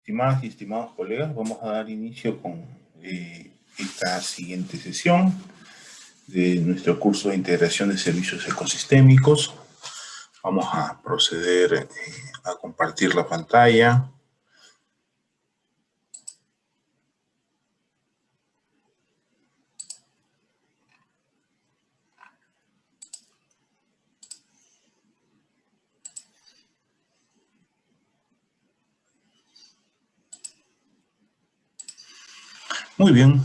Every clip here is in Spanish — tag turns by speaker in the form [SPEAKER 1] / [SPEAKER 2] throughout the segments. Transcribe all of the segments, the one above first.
[SPEAKER 1] Estimadas y estimados colegas, vamos a dar inicio con esta siguiente sesión de nuestro curso de integración de servicios ecosistémicos. Vamos a proceder a compartir la pantalla. Muy bien.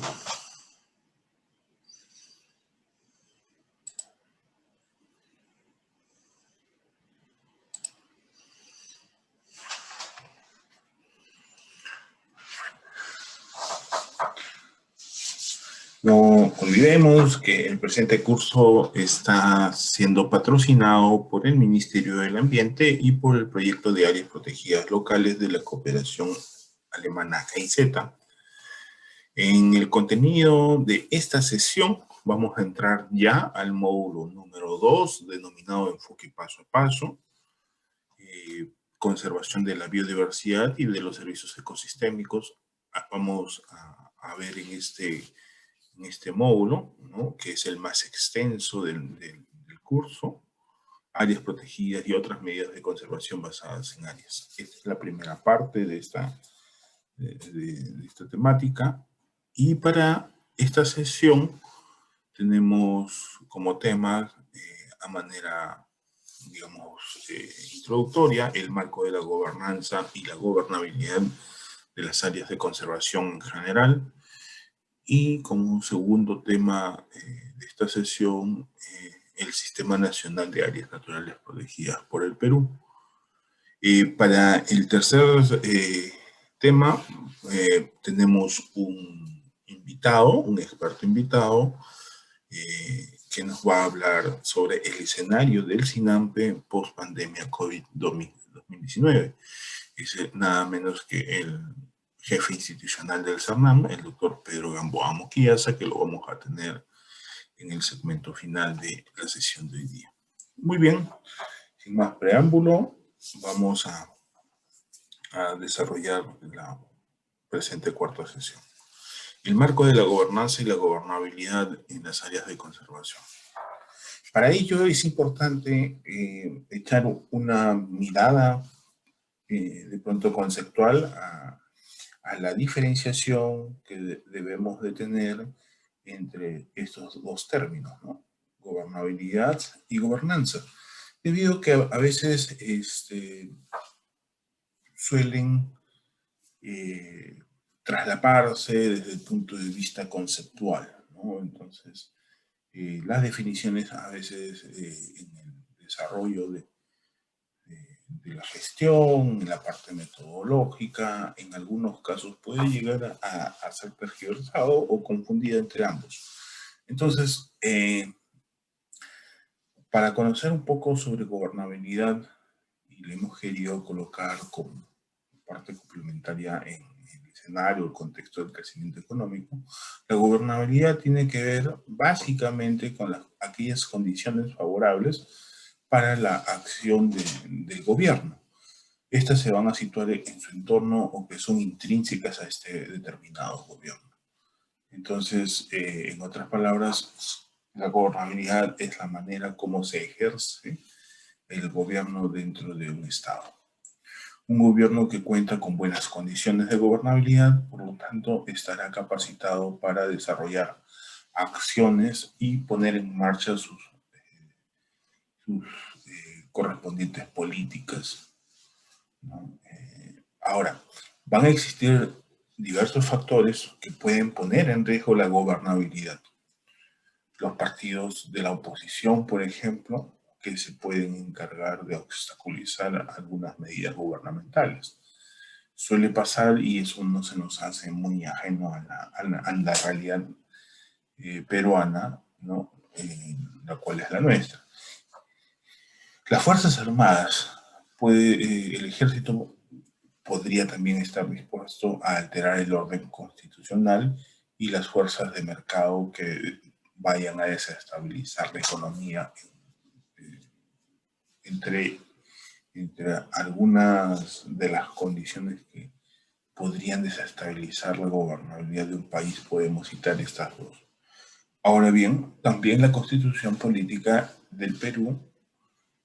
[SPEAKER 1] No olvidemos que el presente curso está siendo patrocinado por el Ministerio del Ambiente y por el proyecto de áreas protegidas locales de la cooperación alemana GIZ. En el contenido de esta sesión vamos a entrar ya al módulo número 2, denominado Enfoque Paso a Paso, conservación de la biodiversidad y de los servicios ecosistémicos. Vamos a ver en este módulo, ¿no?, que es el más extenso del curso, áreas protegidas y otras medidas de conservación basadas en áreas. Esta es la primera parte de esta temática. Y para esta sesión tenemos como tema, a manera, digamos, introductoria, el marco de la gobernanza y la gobernabilidad de las áreas de conservación en general. Y como segundo tema de esta sesión, el Sistema Nacional de Áreas Naturales Protegidas por el Perú. Para el tercer tema, tenemos un invitado, un experto invitado, que nos va a hablar sobre el escenario del SINAMPE post-pandemia COVID-2019. Es nada menos que el jefe institucional del CERNAM, el doctor Pedro Gamboa Moquiaza, que lo vamos a tener en el segmento final de la sesión de hoy día. Muy bien, sin más preámbulo, vamos a desarrollar la presente cuarta sesión. El marco de la gobernanza y la gobernabilidad en las áreas de conservación. Para ello es importante echar una mirada de pronto conceptual a la diferenciación que debemos de tener entre estos dos términos, ¿no? Gobernabilidad y gobernanza. Debido a que a veces suelen traslaparse desde el punto de vista conceptual, ¿no? Entonces, las definiciones a veces en el desarrollo de la gestión, en la parte metodológica, en algunos casos puede llegar a ser tergiversado o confundido entre ambos. Entonces, para conocer un poco sobre gobernabilidad, y le hemos querido colocar como parte complementaria en el escenario, el contexto del crecimiento económico, la gobernabilidad tiene que ver básicamente con aquellas condiciones favorables para la acción del gobierno. Estas se van a situar en su entorno o que son intrínsecas a este determinado gobierno. Entonces, en otras palabras, la gobernabilidad es la manera como se ejerce el gobierno dentro de un Estado. Un gobierno que cuenta con buenas condiciones de gobernabilidad, por lo tanto, estará capacitado para desarrollar acciones y poner en marcha sus correspondientes políticas, ¿no? Ahora, van a existir diversos factores que pueden poner en riesgo la gobernabilidad. Los partidos de la oposición, por ejemplo, que se pueden encargar de obstaculizar algunas medidas gubernamentales. Suele pasar, y eso no se nos hace muy ajeno a la realidad peruana, ¿no?, la cual es la nuestra. Las Fuerzas Armadas, el ejército podría también estar dispuesto a alterar el orden constitucional, y las fuerzas de mercado que vayan a desestabilizar la economía. Entre algunas de las condiciones que podrían desestabilizar la gobernabilidad de un país. Podemos citar estas dos. Ahora bien, también la Constitución Política del Perú,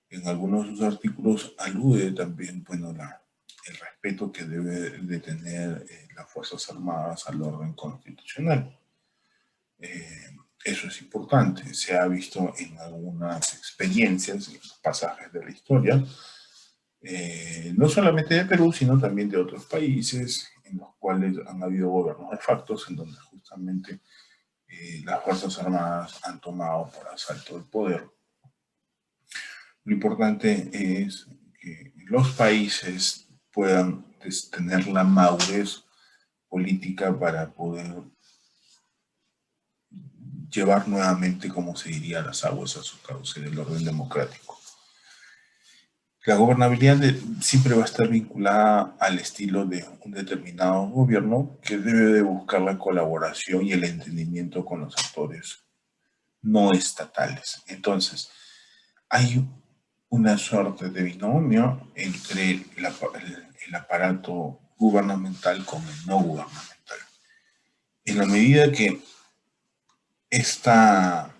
[SPEAKER 1] en algunos de sus artículos, alude también, bueno, el respeto que debe de tener las Fuerzas Armadas al orden constitucional. Eso es importante. Se ha visto en algunas experiencias, en pasajes de la historia, no solamente de Perú, sino también de otros países en los cuales han habido gobiernos de facto, en donde justamente las Fuerzas Armadas han tomado por asalto el poder. Lo importante es que los países puedan tener la madurez política para poder llevar nuevamente, como se diría, las aguas a su cauce del orden democrático. La gobernabilidad siempre va a estar vinculada al estilo de un determinado gobierno que debe de buscar la colaboración y el entendimiento con los actores no estatales. Entonces, hay una suerte de binomio entre el aparato gubernamental con el no gubernamental. En la medida que esta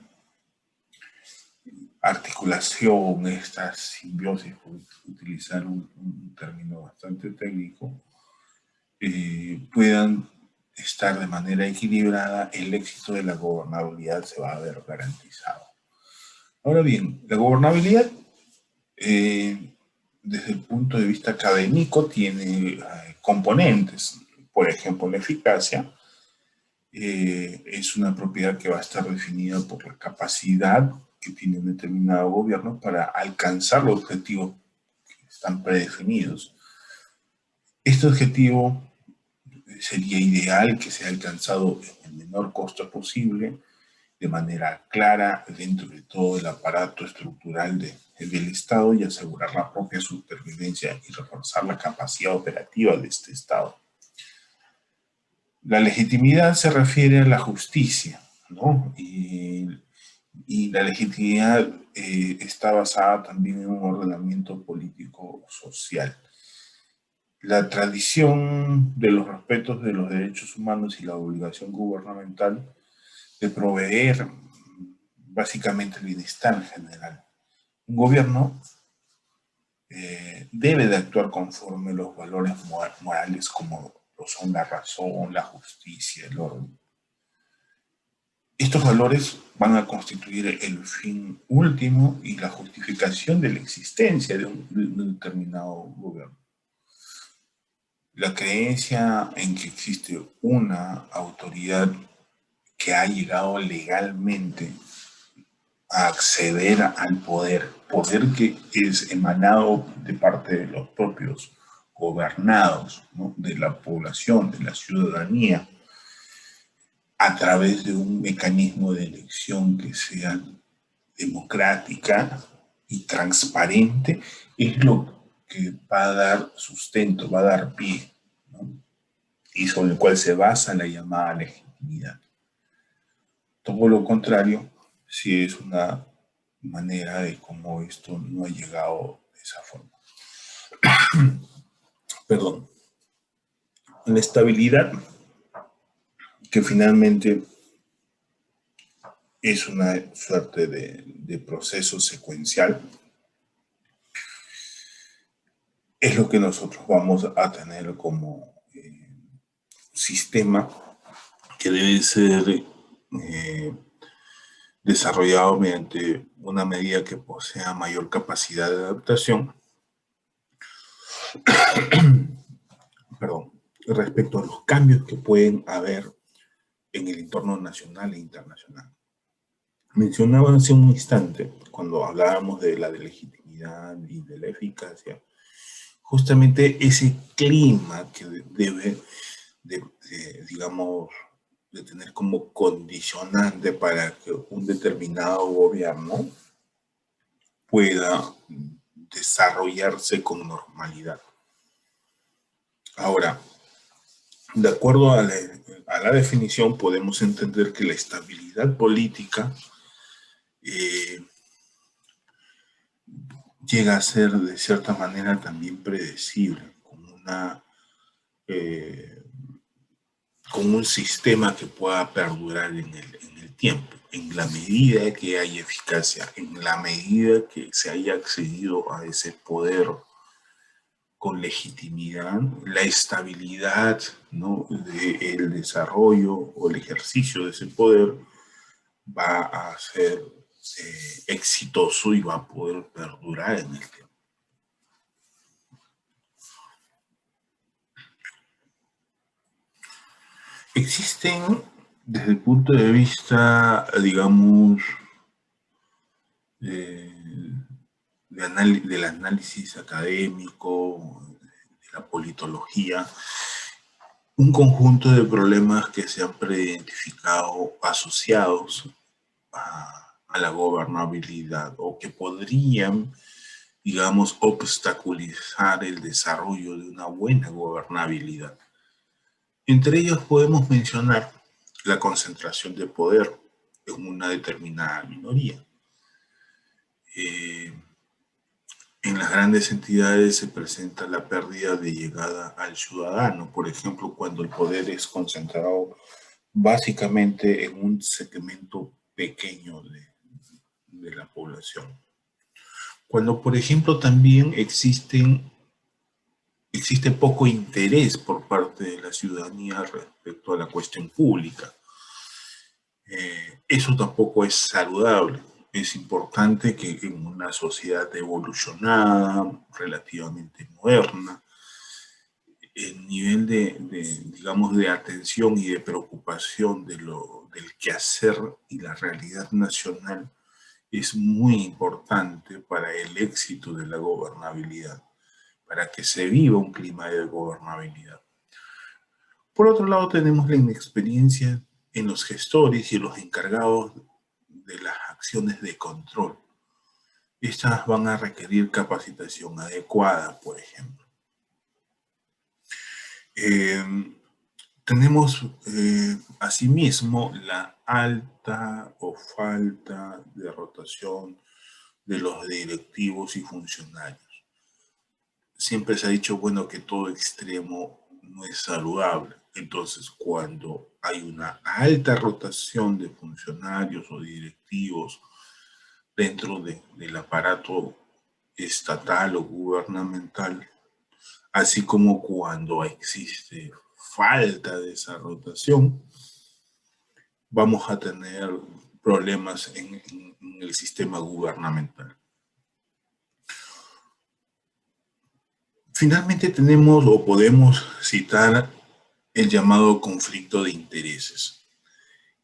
[SPEAKER 1] articulación, esta simbiosis, por utilizar un término bastante técnico, puedan estar de manera equilibrada, el éxito de la gobernabilidad se va a ver garantizado. Ahora bien, la gobernabilidad, desde el punto de vista académico, tiene componentes. Por ejemplo, la eficacia es una propiedad que va a estar definida por la capacidad que tiene un determinado gobierno para alcanzar los objetivos que están predefinidos. Este objetivo sería ideal que sea alcanzado en el menor costo posible, de manera clara, dentro de todo el aparato estructural del Estado, y asegurar la propia supervivencia y reforzar la capacidad operativa de este Estado. La legitimidad se refiere a la justicia, ¿no? Y la legitimidad está basada también en un ordenamiento político-social. La tradición de los respetos de los derechos humanos y la obligación gubernamental de proveer básicamente el bienestar general. Un gobierno debe de actuar conforme los valores morales como lo son la razón, la justicia, el orden. Estos valores van a constituir el fin último y la justificación de la existencia de un determinado gobierno. La creencia en que existe una autoridad que ha llegado legalmente a acceder al poder que es emanado de parte de los propios gobernados, ¿no? De la población, de la ciudadanía, a través de un mecanismo de elección que sea democrática y transparente, es lo que va a dar sustento, va a dar pie, ¿no? Y sobre el cual se basa la llamada legitimidad. Todo lo contrario, si es una manera de cómo esto no ha llegado de esa forma. Perdón. La estabilidad, que finalmente es una suerte de proceso secuencial, es lo que nosotros vamos a tener como sistema que debe ser desarrollado mediante una medida que posea mayor capacidad de adaptación perdón, respecto a los cambios que pueden haber en el entorno nacional e internacional. Mencionaba hace un instante, cuando hablábamos de la legitimidad y de la eficacia, justamente ese clima que debe digamos, de tener como condicionante para que un determinado gobierno pueda desarrollarse con normalidad. Ahora, de acuerdo a la definición, podemos entender que la estabilidad política llega a ser de cierta manera también predecible, como una con un sistema que pueda perdurar en el tiempo, en la medida que haya eficacia, en la medida que se haya accedido a ese poder con legitimidad, la estabilidad, ¿no?, del desarrollo o el ejercicio de ese poder va a ser exitoso y va a poder perdurar en el tiempo. Existen, desde el punto de vista, digamos, del análisis académico, de la politología, un conjunto de problemas que se han preidentificado asociados a la gobernabilidad o que podrían, digamos, obstaculizar el desarrollo de una buena gobernabilidad. Entre ellos podemos mencionar la concentración de poder en una determinada minoría. En las grandes entidades se presenta la pérdida de llegada al ciudadano, por ejemplo, cuando el poder es concentrado básicamente en un segmento pequeño de la población. Cuando, por ejemplo, también existe poco interés por parte de la ciudadanía respecto a la cuestión pública. Eso tampoco es saludable. Es importante que en una sociedad evolucionada, relativamente moderna, el nivel digamos, de atención y de preocupación del quehacer y la realidad nacional es muy importante para el éxito de la gobernabilidad, para que se viva un clima de gobernabilidad. Por otro lado, tenemos la inexperiencia en los gestores y en los encargados de las acciones de control. Estas van a requerir capacitación adecuada, por ejemplo. Tenemos asimismo la alta o falta de rotación de los directivos y funcionarios. Siempre se ha dicho, bueno, que todo extremo no es saludable. Entonces, cuando hay una alta rotación de funcionarios o directivos dentro del aparato estatal o gubernamental, así como cuando existe falta de esa rotación, vamos a tener problemas en el sistema gubernamental. Finalmente tenemos o podemos citar el llamado conflicto de intereses.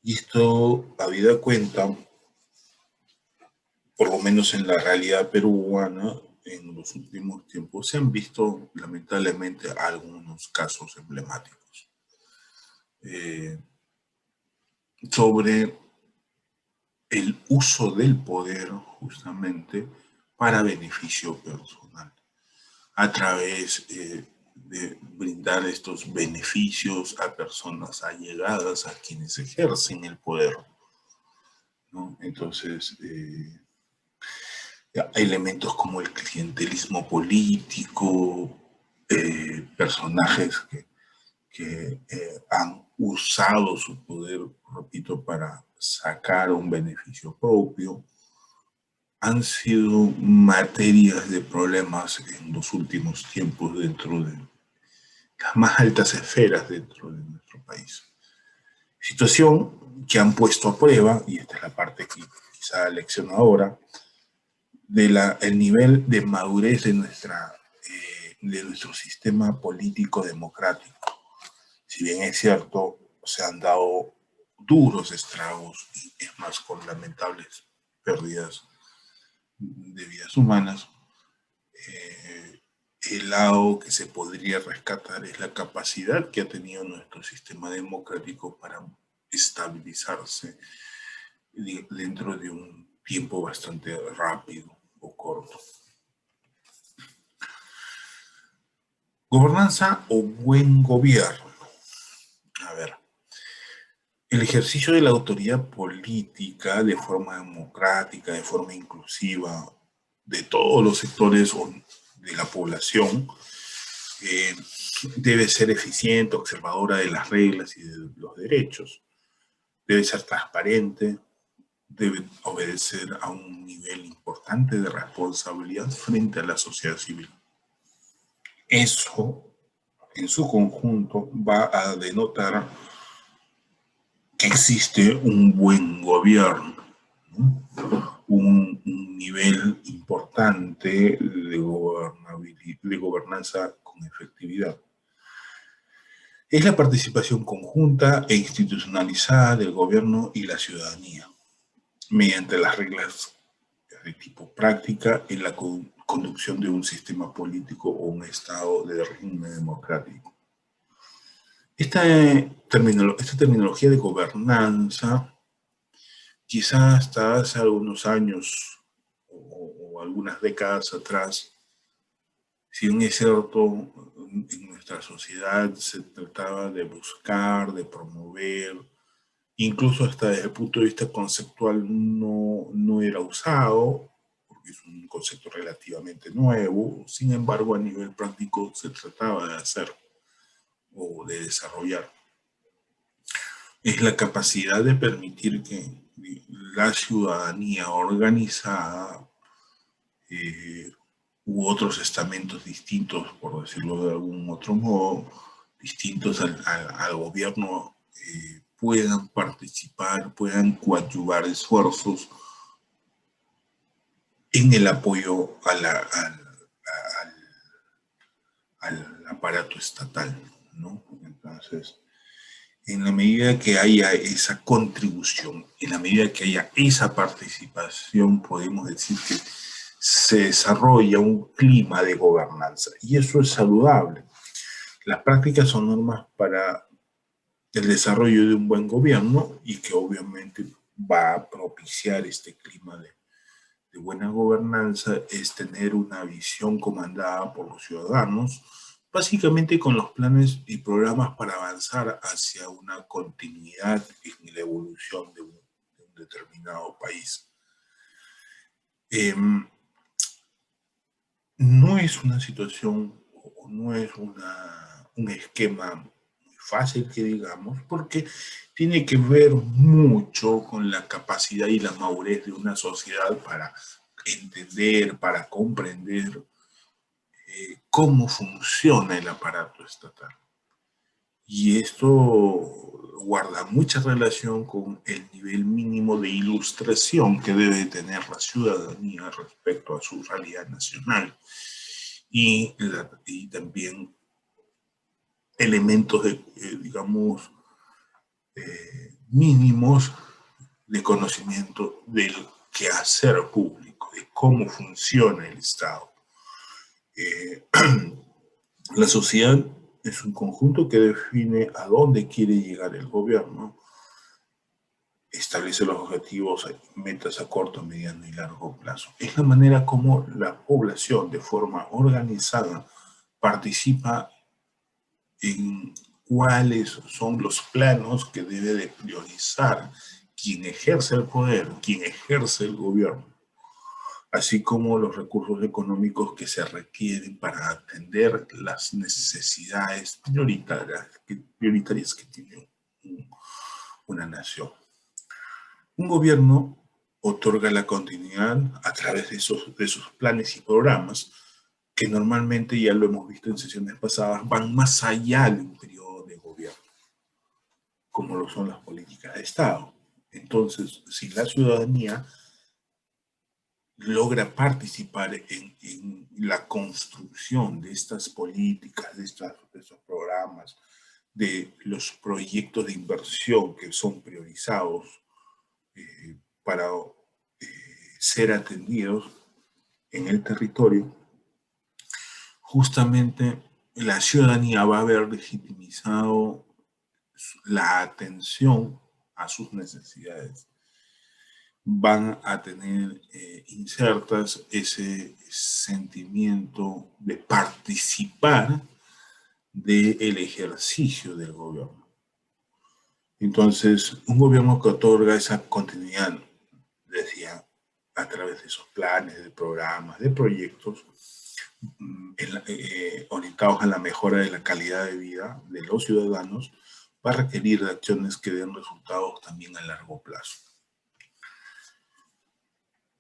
[SPEAKER 1] Y esto, habida cuenta, por lo menos en la realidad peruana, en los últimos tiempos se han visto lamentablemente algunos casos emblemáticos sobre el uso del poder justamente para beneficio personal, a través de brindar estos beneficios a personas allegadas a quienes ejercen el poder, ¿no? Entonces, elementos como el clientelismo político, personajes que han usado su poder, repito, para sacar un beneficio propio, han sido materias de problemas en los últimos tiempos dentro de las más altas esferas dentro de nuestro país. Situación que han puesto a prueba, y esta es la parte que quizá lecciono ahora, el nivel de madurez de nuestro sistema político democrático. Si bien es cierto, se han dado duros estragos, y es más, con lamentables pérdidas de vidas humanas, el lado que se podría rescatar es la capacidad que ha tenido nuestro sistema democrático para estabilizarse dentro de un tiempo bastante rápido o corto. Gobernanza o buen gobierno. A ver, el ejercicio de la autoridad política de forma democrática, de forma inclusiva, de todos los sectores de la población, eh, debe ser eficiente, observadora de las reglas y de los derechos, debe ser transparente, debe obedecer a un nivel importante de responsabilidad frente a la sociedad civil. Eso, en su conjunto, va a denotar que existe un buen gobierno, ¿no? Un nivel importante de gobernanza con efectividad. Es la participación conjunta e institucionalizada del gobierno y la ciudadanía, mediante las reglas de tipo práctica en la conducción de un sistema político o un estado de régimen democrático. Esta terminología de gobernanza, quizás hasta hace algunos años o algunas décadas atrás, si bien es cierto, en nuestra sociedad se trataba de buscar, de promover, incluso hasta desde el punto de vista conceptual no era usado, porque es un concepto relativamente nuevo. Sin embargo, a nivel práctico se trataba de hacer o de desarrollar. Es la capacidad de permitir que la ciudadanía organizada u otros estamentos distintos, por decirlo de algún otro modo, distintos al gobierno, puedan participar, puedan coadyuvar esfuerzos en el apoyo al aparato estatal, ¿no? Entonces, en la medida que haya esa contribución, en la medida que haya esa participación, podemos decir que se desarrolla un clima de gobernanza, y eso es saludable. Las prácticas son normas para el desarrollo de un buen gobierno y que obviamente va a propiciar este clima de buena gobernanza, es tener una visión comandada por los ciudadanos, básicamente con los planes y programas para avanzar hacia una continuidad en la evolución de un determinado país. No es una situación o no es un esquema muy fácil que digamos, porque tiene que ver mucho con la capacidad y la madurez de una sociedad para entender, para comprender cómo funciona el aparato estatal. Y esto guarda mucha relación con el nivel mínimo de ilustración que debe tener la ciudadanía respecto a su realidad nacional y también elementos digamos, mínimos de conocimiento del quehacer público, de cómo funciona el Estado. La sociedad es un conjunto que define a dónde quiere llegar el gobierno, establece los objetivos, metas a corto, mediano y largo plazo. Es la manera como la población de forma organizada participa en cuáles son los planos que debe de priorizar quien ejerce el poder, quien ejerce el gobierno, así como los recursos económicos que se requieren para atender las necesidades prioritarias que tiene una nación. Un gobierno otorga la continuidad a través de esos planes y programas que normalmente, ya lo hemos visto en sesiones pasadas, van más allá de un periodo de gobierno, como lo son las políticas de Estado. Entonces, si la ciudadanía logra participar en la construcción de estas políticas, de estos programas, de los proyectos de inversión que son priorizados para ser atendidos en el territorio, justamente la ciudadanía va a haber legitimizado la atención a sus necesidades. Van a tener insertas ese sentimiento de participar del ejercicio del gobierno. Entonces, un gobierno que otorga esa continuidad, decía, a través de esos planes, de programas, de proyectos, orientados a la mejora de la calidad de vida de los ciudadanos, va a requerir de acciones que den resultados también a largo plazo.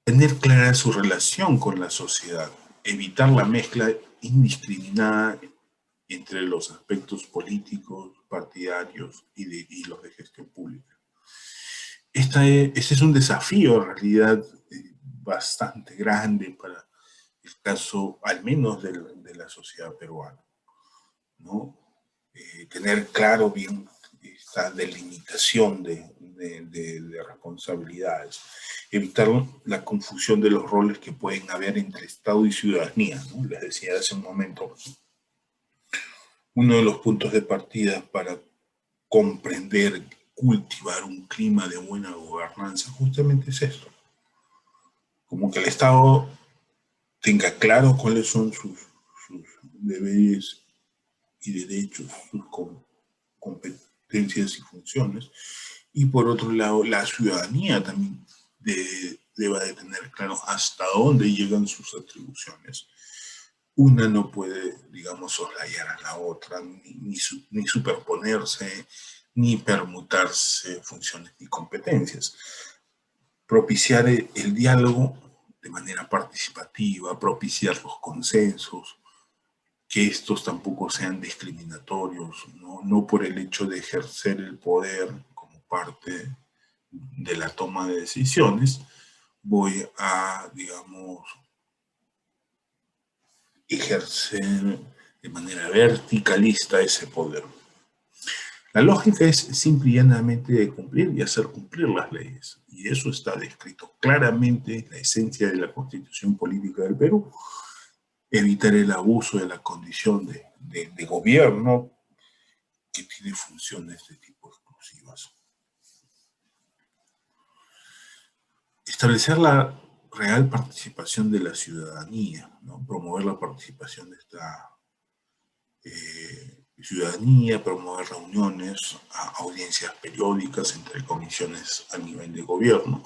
[SPEAKER 1] Tener clara su relación con la sociedad, evitar la mezcla indiscriminada entre los aspectos políticos, partidarios y los de gestión pública. Este es un desafío en realidad bastante grande para el caso, al menos de la sociedad peruana, ¿no? Tener claro bien esta delimitación de responsabilidades, evitar la confusión de los roles que pueden haber entre Estado y ciudadanía, ¿no? Les decía hace un momento, uno de los puntos de partida para comprender, cultivar un clima de buena gobernanza, justamente es esto. Como que el Estado tenga claro cuáles son sus deberes y derechos, sus competencias y funciones, y por otro lado, la ciudadanía también deba de tener claro hasta dónde llegan sus atribuciones. Una no puede, digamos, soslayar a la otra, ni superponerse, ni permutarse funciones ni competencias. Propiciar el diálogo de manera participativa, propiciar los consensos, que estos tampoco sean discriminatorios, no por el hecho de ejercer el poder como parte de la toma de decisiones, voy a, digamos, ejercer de manera verticalista ese poder. La lógica es simple y llanamente de cumplir y hacer cumplir las leyes. Y eso está descrito claramente en la esencia de la Constitución Política del Perú. Evitar el abuso de la condición de gobierno que tiene funciones de tipo exclusivas. Establecer la real participación de la ciudadanía, ¿no? Promover la participación de esta ciudadanía, promover reuniones, audiencias periódicas entre comisiones a nivel de gobierno,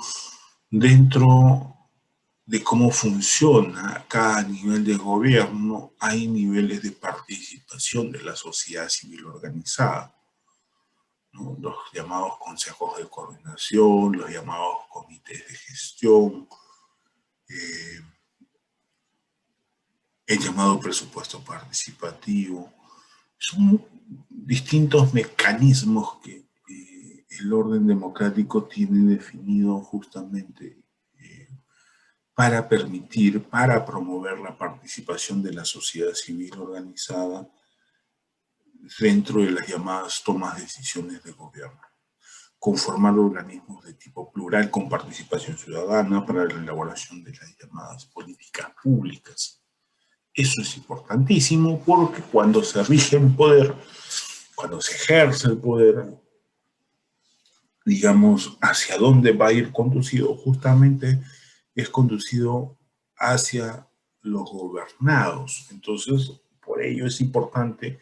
[SPEAKER 1] dentro de cómo funciona cada nivel de gobierno, hay niveles de participación de la sociedad civil organizada, ¿no? Los llamados consejos de coordinación, los llamados comités de gestión, el llamado presupuesto participativo. Son distintos mecanismos que el orden democrático tiene definido justamente para permitir, para promover la participación de la sociedad civil organizada dentro de las llamadas tomas de decisiones de gobierno. Conformar organismos de tipo plural con participación ciudadana para la elaboración de las llamadas políticas públicas. Eso es importantísimo porque cuando se rige el poder, cuando se ejerce el poder, digamos, hacia dónde va a ir conducido, justamente es conducido hacia los gobernados. Entonces, por ello es importante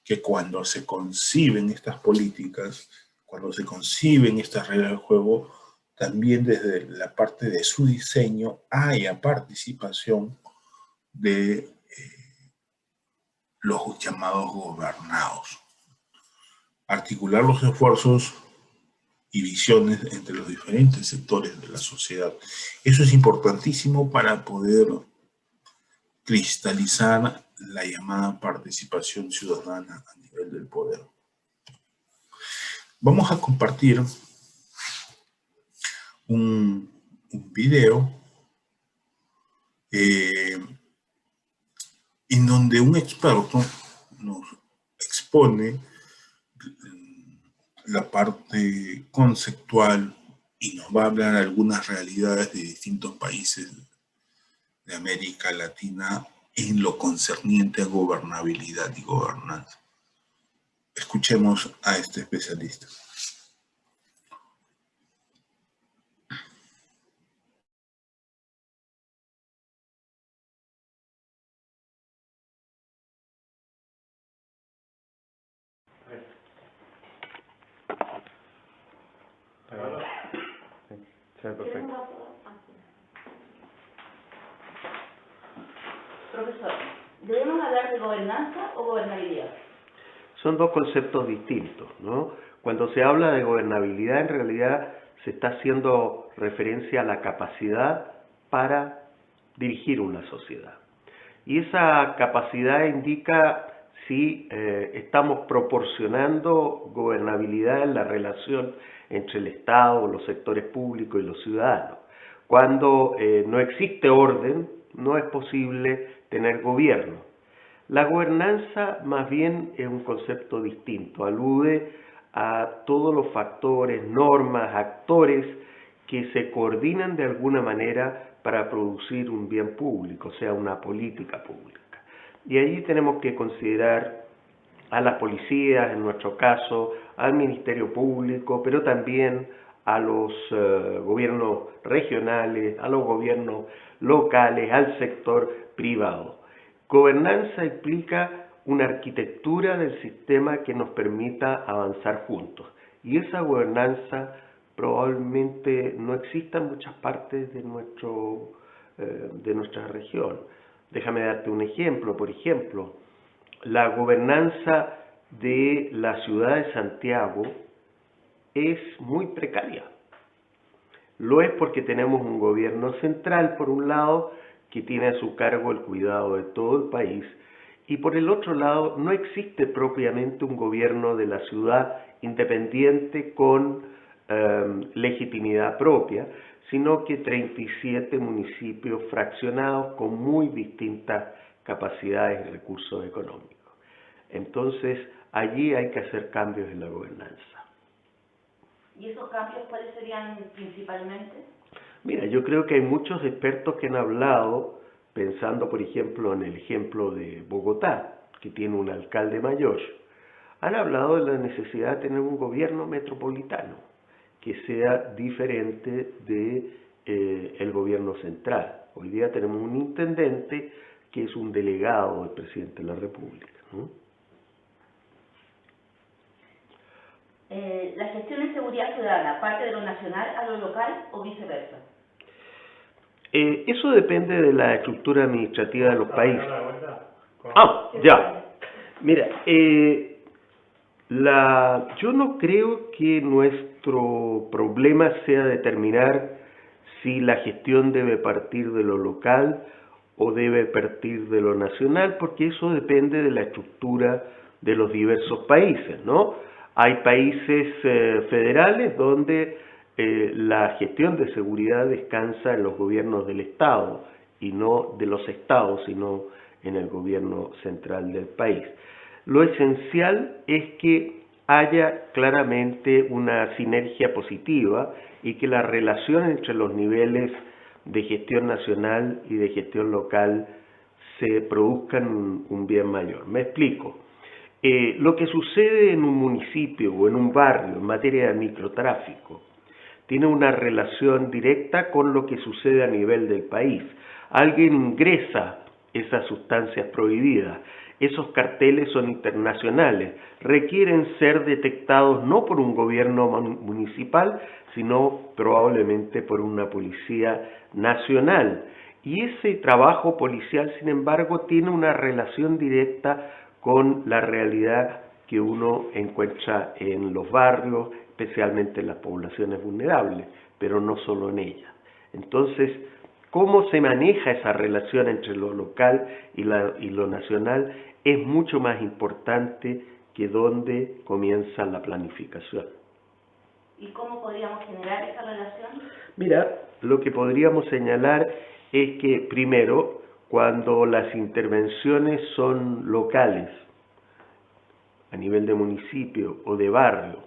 [SPEAKER 1] que cuando se conciben estas políticas, cuando se conciben estas reglas del juego, también desde la parte de su diseño haya participación de los llamados gobernados. Articular los esfuerzos y visiones entre los diferentes sectores de la sociedad. Eso es importantísimo para poder cristalizar la llamada participación ciudadana a nivel del poder. Vamos a compartir un video en donde un experto nos expone la parte conceptual y nos va a hablar algunas realidades de distintos países de América Latina en lo concerniente a gobernabilidad y gobernanza. Escuchemos a este especialista.
[SPEAKER 2] Sí, perfecto.
[SPEAKER 3] Profesor,
[SPEAKER 2] ¿Debemos hablar de gobernanza o gobernabilidad?
[SPEAKER 3] Son dos conceptos distintos, ¿no? Cuando se habla de gobernabilidad, en realidad se está haciendo referencia a la capacidad para dirigir una sociedad. Y esa capacidad indica si estamos proporcionando gobernabilidad en la relación entre el Estado, los sectores públicos y los ciudadanos. Cuando no existe orden, no es posible tener gobierno. La gobernanza más bien es un concepto distinto, alude a todos los factores, normas, actores que se coordinan de alguna manera para producir un bien público, o sea, una política pública. Y ahí tenemos que considerar a las policías, en nuestro caso, al Ministerio Público, pero también a los gobiernos regionales, a los gobiernos locales, al sector privado. Gobernanza implica una arquitectura del sistema que nos permita avanzar juntos. Y esa gobernanza probablemente no exista en muchas partes de nuestra región. Déjame darte un ejemplo. Por ejemplo, la gobernanza de la ciudad de Santiago es muy precaria. Lo es porque tenemos un gobierno central, por un lado, que tiene a su cargo el cuidado de todo el país, y por el otro lado, no existe propiamente un gobierno de la ciudad independiente con legitimidad propia, sino que 37 municipios fraccionados con muy distintas capacidades y recursos económicos. Entonces, allí hay que hacer cambios en la gobernanza.
[SPEAKER 2] ¿Y esos cambios cuáles serían principalmente?
[SPEAKER 3] Mira, yo creo que hay muchos expertos que han hablado, pensando por ejemplo en el ejemplo de Bogotá, que tiene un alcalde mayor, han hablado de la necesidad de tener un gobierno metropolitano, que sea diferente de el gobierno central. Hoy día tenemos un intendente que es un delegado del presidente de la República, ¿no?
[SPEAKER 2] ¿La gestión en seguridad ciudadana parte de lo nacional a lo local o viceversa?
[SPEAKER 3] Eso depende de la estructura administrativa de los países. Ya. Mira, yo no creo que nuestro problema sea determinar si la gestión debe partir de lo local o debe partir de lo nacional, porque eso depende de la estructura de los diversos países, ¿no? Hay países federales donde la gestión de seguridad descansa en los gobiernos del Estado, y no de los estados, sino en el gobierno central del país. Lo esencial es que haya claramente una sinergia positiva y que la relación entre los niveles de gestión nacional y de gestión local se produzcan un bien mayor. Me explico. Lo que sucede en un municipio o en un barrio en materia de microtráfico tiene una relación directa con lo que sucede a nivel del país. Alguien ingresa esas sustancias prohibidas. Esos carteles son internacionales, requieren ser detectados no por un gobierno municipal, sino probablemente por una policía nacional. Y ese trabajo policial, sin embargo, tiene una relación directa con la realidad que uno encuentra en los barrios, especialmente en las poblaciones vulnerables, pero no solo en ellas. Entonces, cómo se maneja esa relación entre lo local y lo nacional es mucho más importante que dónde comienza la planificación.
[SPEAKER 2] ¿Y cómo podríamos generar esa relación?
[SPEAKER 3] Mira, lo que podríamos señalar es que, primero, cuando las intervenciones son locales, a nivel de municipio o de barrio,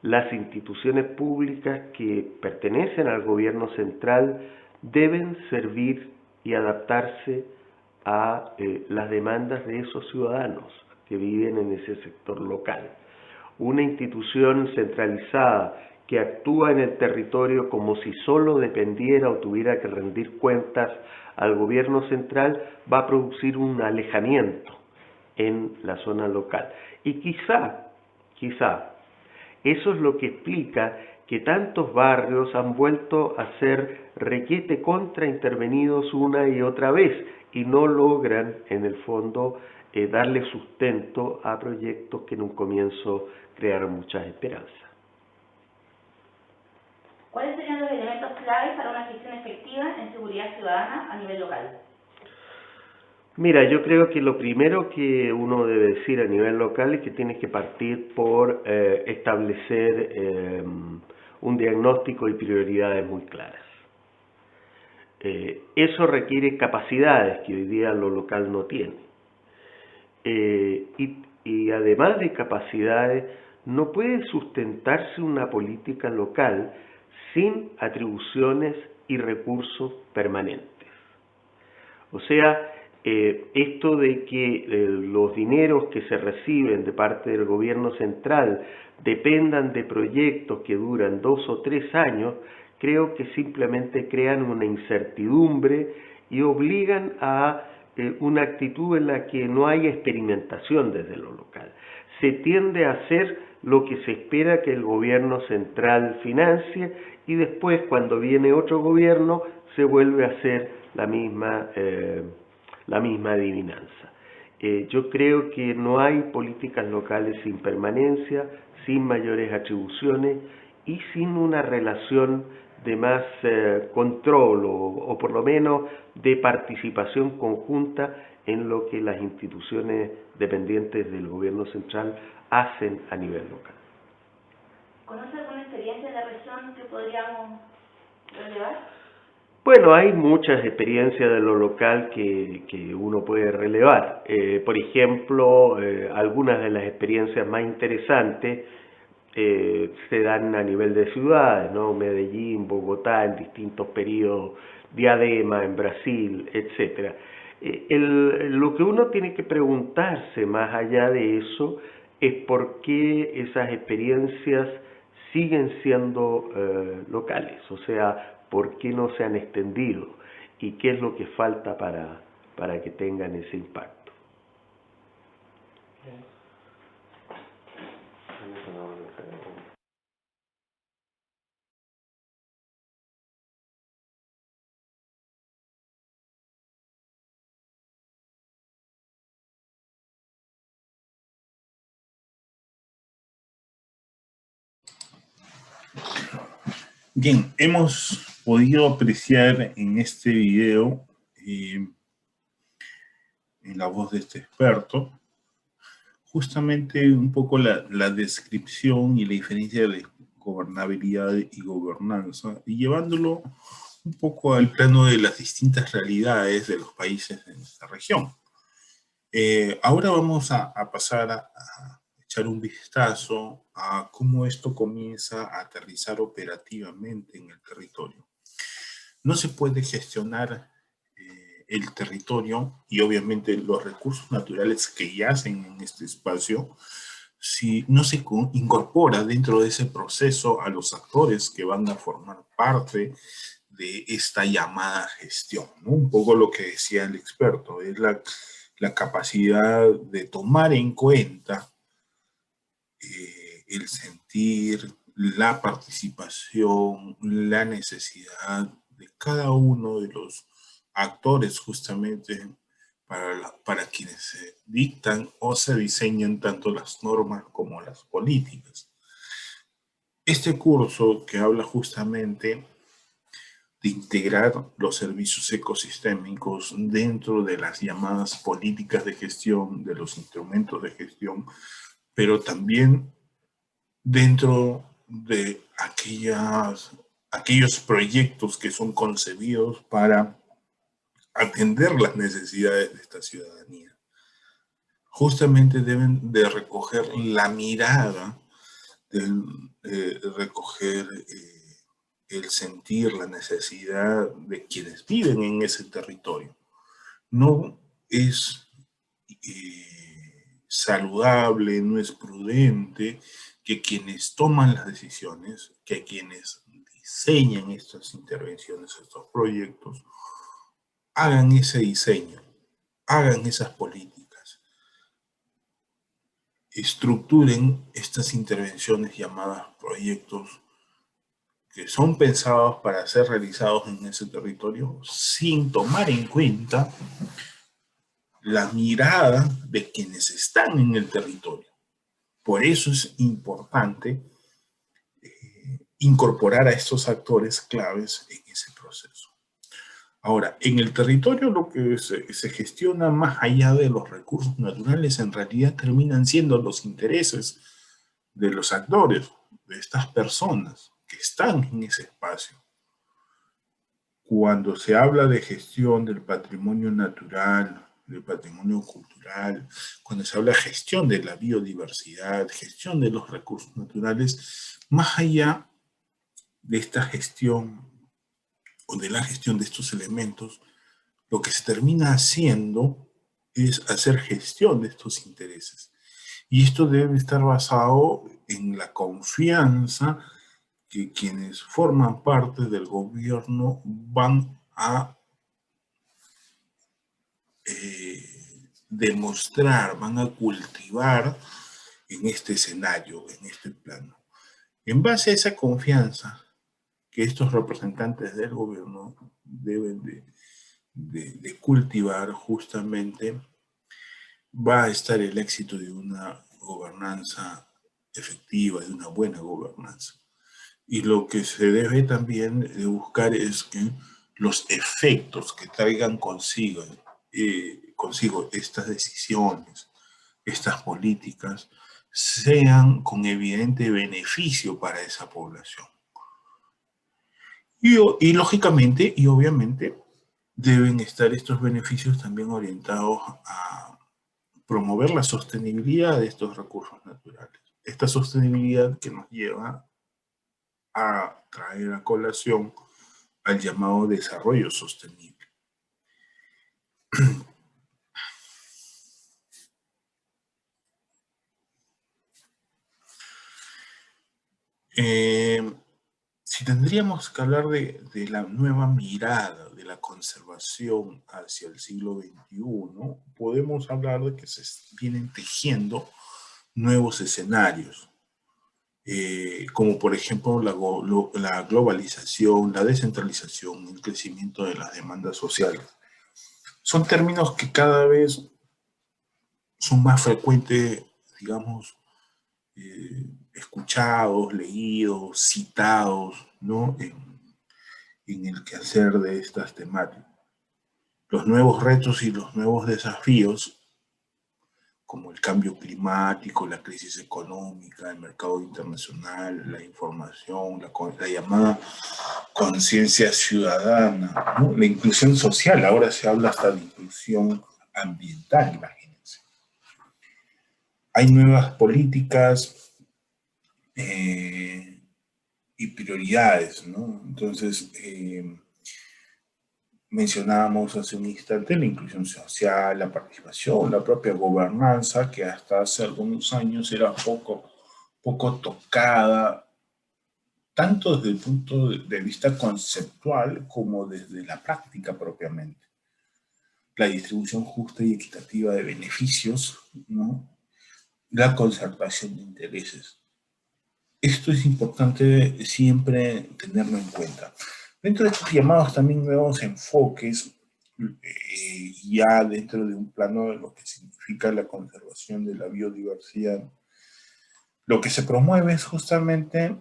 [SPEAKER 3] las instituciones públicas que pertenecen al gobierno central deben servir y adaptarse a las demandas de esos ciudadanos que viven en ese sector local. Una institución centralizada que actúa en el territorio como si solo dependiera o tuviera que rendir cuentas al gobierno central va a producir un alejamiento en la zona local. Y quizá, eso es lo que explica que tantos barrios han vuelto a ser requete contra intervenidos una y otra vez, y no logran en el fondo darle sustento a proyectos que en un comienzo crearon muchas esperanzas.
[SPEAKER 2] ¿Cuáles serían los elementos claves para una gestión efectiva en seguridad ciudadana a nivel local?
[SPEAKER 3] Mira, yo creo que lo primero que uno debe decir a nivel local es que tiene que partir por establecer un diagnóstico y prioridades muy claras. Eso requiere capacidades que hoy día lo local no tiene. Y además de capacidades, no puede sustentarse una política local sin atribuciones y recursos permanentes. O sea, esto de que los dineros que se reciben de parte del gobierno central dependan de proyectos que duran 2 o 3 años, creo que simplemente crean una incertidumbre y obligan a una actitud en la que no hay experimentación desde lo local. Se tiende a hacer lo que se espera que el gobierno central financie y después, cuando viene otro gobierno, se vuelve a hacer la misma adivinanza. Yo creo que no hay políticas locales sin permanencia, sin mayores atribuciones y sin una relación de más control o por lo menos de participación conjunta en lo que las instituciones dependientes del gobierno central hacen a nivel local.
[SPEAKER 2] ¿Conoce alguna experiencia en la región que podríamos relevar?
[SPEAKER 3] Bueno, hay muchas experiencias de lo local que uno puede relevar. Por ejemplo, algunas de las experiencias más interesantes se dan a nivel de ciudades, ¿no? Medellín, Bogotá, en distintos periodos, Diadema, en Brasil, etc. Lo que uno tiene que preguntarse más allá de eso es por qué esas experiencias siguen siendo locales, o sea, por qué no se han extendido y qué es lo que falta para que tengan ese impacto.
[SPEAKER 1] Bien, hemos podido apreciar en este video, en la voz de este experto, justamente un poco la descripción y la diferencia de gobernabilidad y gobernanza, y llevándolo un poco al plano de las distintas realidades de los países en esta región. Ahora vamos a pasar a echar un vistazo a cómo esto comienza a aterrizar operativamente en el territorio. No se puede gestionar el territorio y obviamente los recursos naturales que yacen en este espacio si no se incorpora dentro de ese proceso a los actores que van a formar parte de esta llamada gestión, ¿no? Un poco lo que decía el experto, es la capacidad de tomar en cuenta el sentir, la participación, la necesidad de cada uno de los actores justamente para quienes se dictan o se diseñan tanto las normas como las políticas. Este curso que habla justamente de integrar los servicios ecosistémicos dentro de las llamadas políticas de gestión, de los instrumentos de gestión, pero también dentro de aquellos proyectos que son concebidos para atender las necesidades de esta ciudadanía. Justamente deben de recoger la mirada, recoger el sentir, la necesidad de quienes viven en ese territorio. No es saludable, no es prudente que quienes toman las decisiones, que quienes diseñan estas intervenciones, estos proyectos, hagan ese diseño, hagan esas políticas, estructuren estas intervenciones llamadas proyectos que son pensados para ser realizados en ese territorio sin tomar en cuenta la mirada de quienes están en el territorio. Por eso es importante incorporar a estos actores claves en ese proceso. Ahora, en el territorio lo que se gestiona más allá de los recursos naturales en realidad terminan siendo los intereses de los actores, de estas personas que están en ese espacio. Cuando se habla de gestión del patrimonio natural, del patrimonio cultural, cuando se habla de gestión de la biodiversidad, gestión de los recursos naturales, más allá de esta gestión o de la gestión de estos elementos, lo que se termina haciendo es hacer gestión de estos intereses. Y esto debe estar basado en la confianza que quienes forman parte del gobierno van a demostrar, van a cultivar en este escenario, en este plano. En base a esa confianza que estos representantes del gobierno deben de cultivar, justamente va a estar el éxito de una gobernanza efectiva, de una buena gobernanza. Y lo que se debe también de buscar es que los efectos que traigan consigo estas decisiones, estas políticas, sean con evidente beneficio para esa población. Y lógicamente, y obviamente, deben estar estos beneficios también orientados a promover la sostenibilidad de estos recursos naturales. Esta sostenibilidad que nos lleva a traer a colación al llamado desarrollo sostenible. Si tendríamos que hablar de la nueva mirada de la conservación hacia el siglo XXI, podemos hablar de que se vienen tejiendo nuevos escenarios, como por ejemplo la globalización, la descentralización, el crecimiento de las demandas sociales. Son términos que cada vez son más frecuentes, digamos, escuchados, leídos, citados, ¿no? en el quehacer de estas temáticas. Los nuevos retos y los nuevos desafíos, como el cambio climático, la crisis económica, el mercado internacional, la información, la llamada conciencia ciudadana, ¿no? La inclusión social, ahora se habla hasta de inclusión ambiental, imagínense. Hay nuevas políticas y prioridades, ¿no? Entonces, mencionábamos hace un instante la inclusión social, la participación, la propia gobernanza, que hasta hace algunos años era poco tocada, tanto desde el punto de vista conceptual como desde la práctica propiamente. La distribución justa y equitativa de beneficios, ¿no? La conservación de intereses. Esto es importante siempre tenerlo en cuenta. Dentro de estos llamados también nuevos enfoques, ya dentro de un plano de lo que significa la conservación de la biodiversidad, lo que se promueve es justamente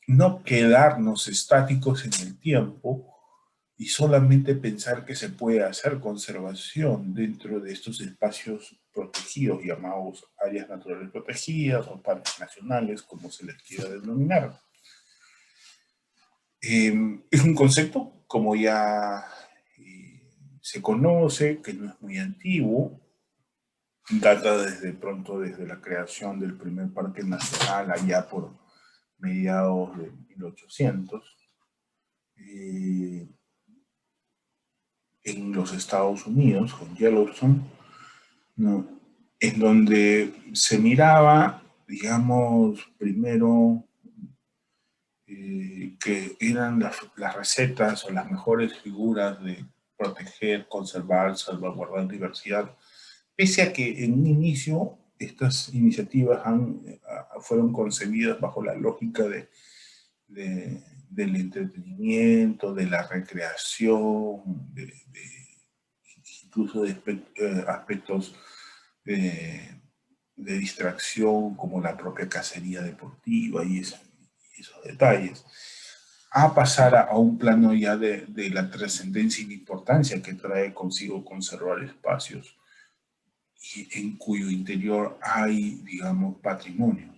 [SPEAKER 1] no quedarnos estáticos en el tiempo y solamente pensar que se puede hacer conservación dentro de estos espacios protegidos, llamados áreas naturales protegidas o parques nacionales, como se les quiera denominar. Es un concepto, como ya se conoce, que no es muy antiguo, data desde la creación del primer parque nacional allá por mediados de 1800, en los Estados Unidos, con Yellowstone, ¿no? En donde se miraba, digamos, primero que eran las recetas o las mejores figuras de proteger, conservar, salvaguardar diversidad, pese a que en un inicio estas iniciativas fueron concebidas bajo la lógica de del entretenimiento, de la recreación, incluso de aspectos de distracción como la propia cacería deportiva y esos detalles, a pasar a un plano ya de la trascendencia y la importancia que trae consigo conservar espacios en cuyo interior hay, digamos, patrimonio.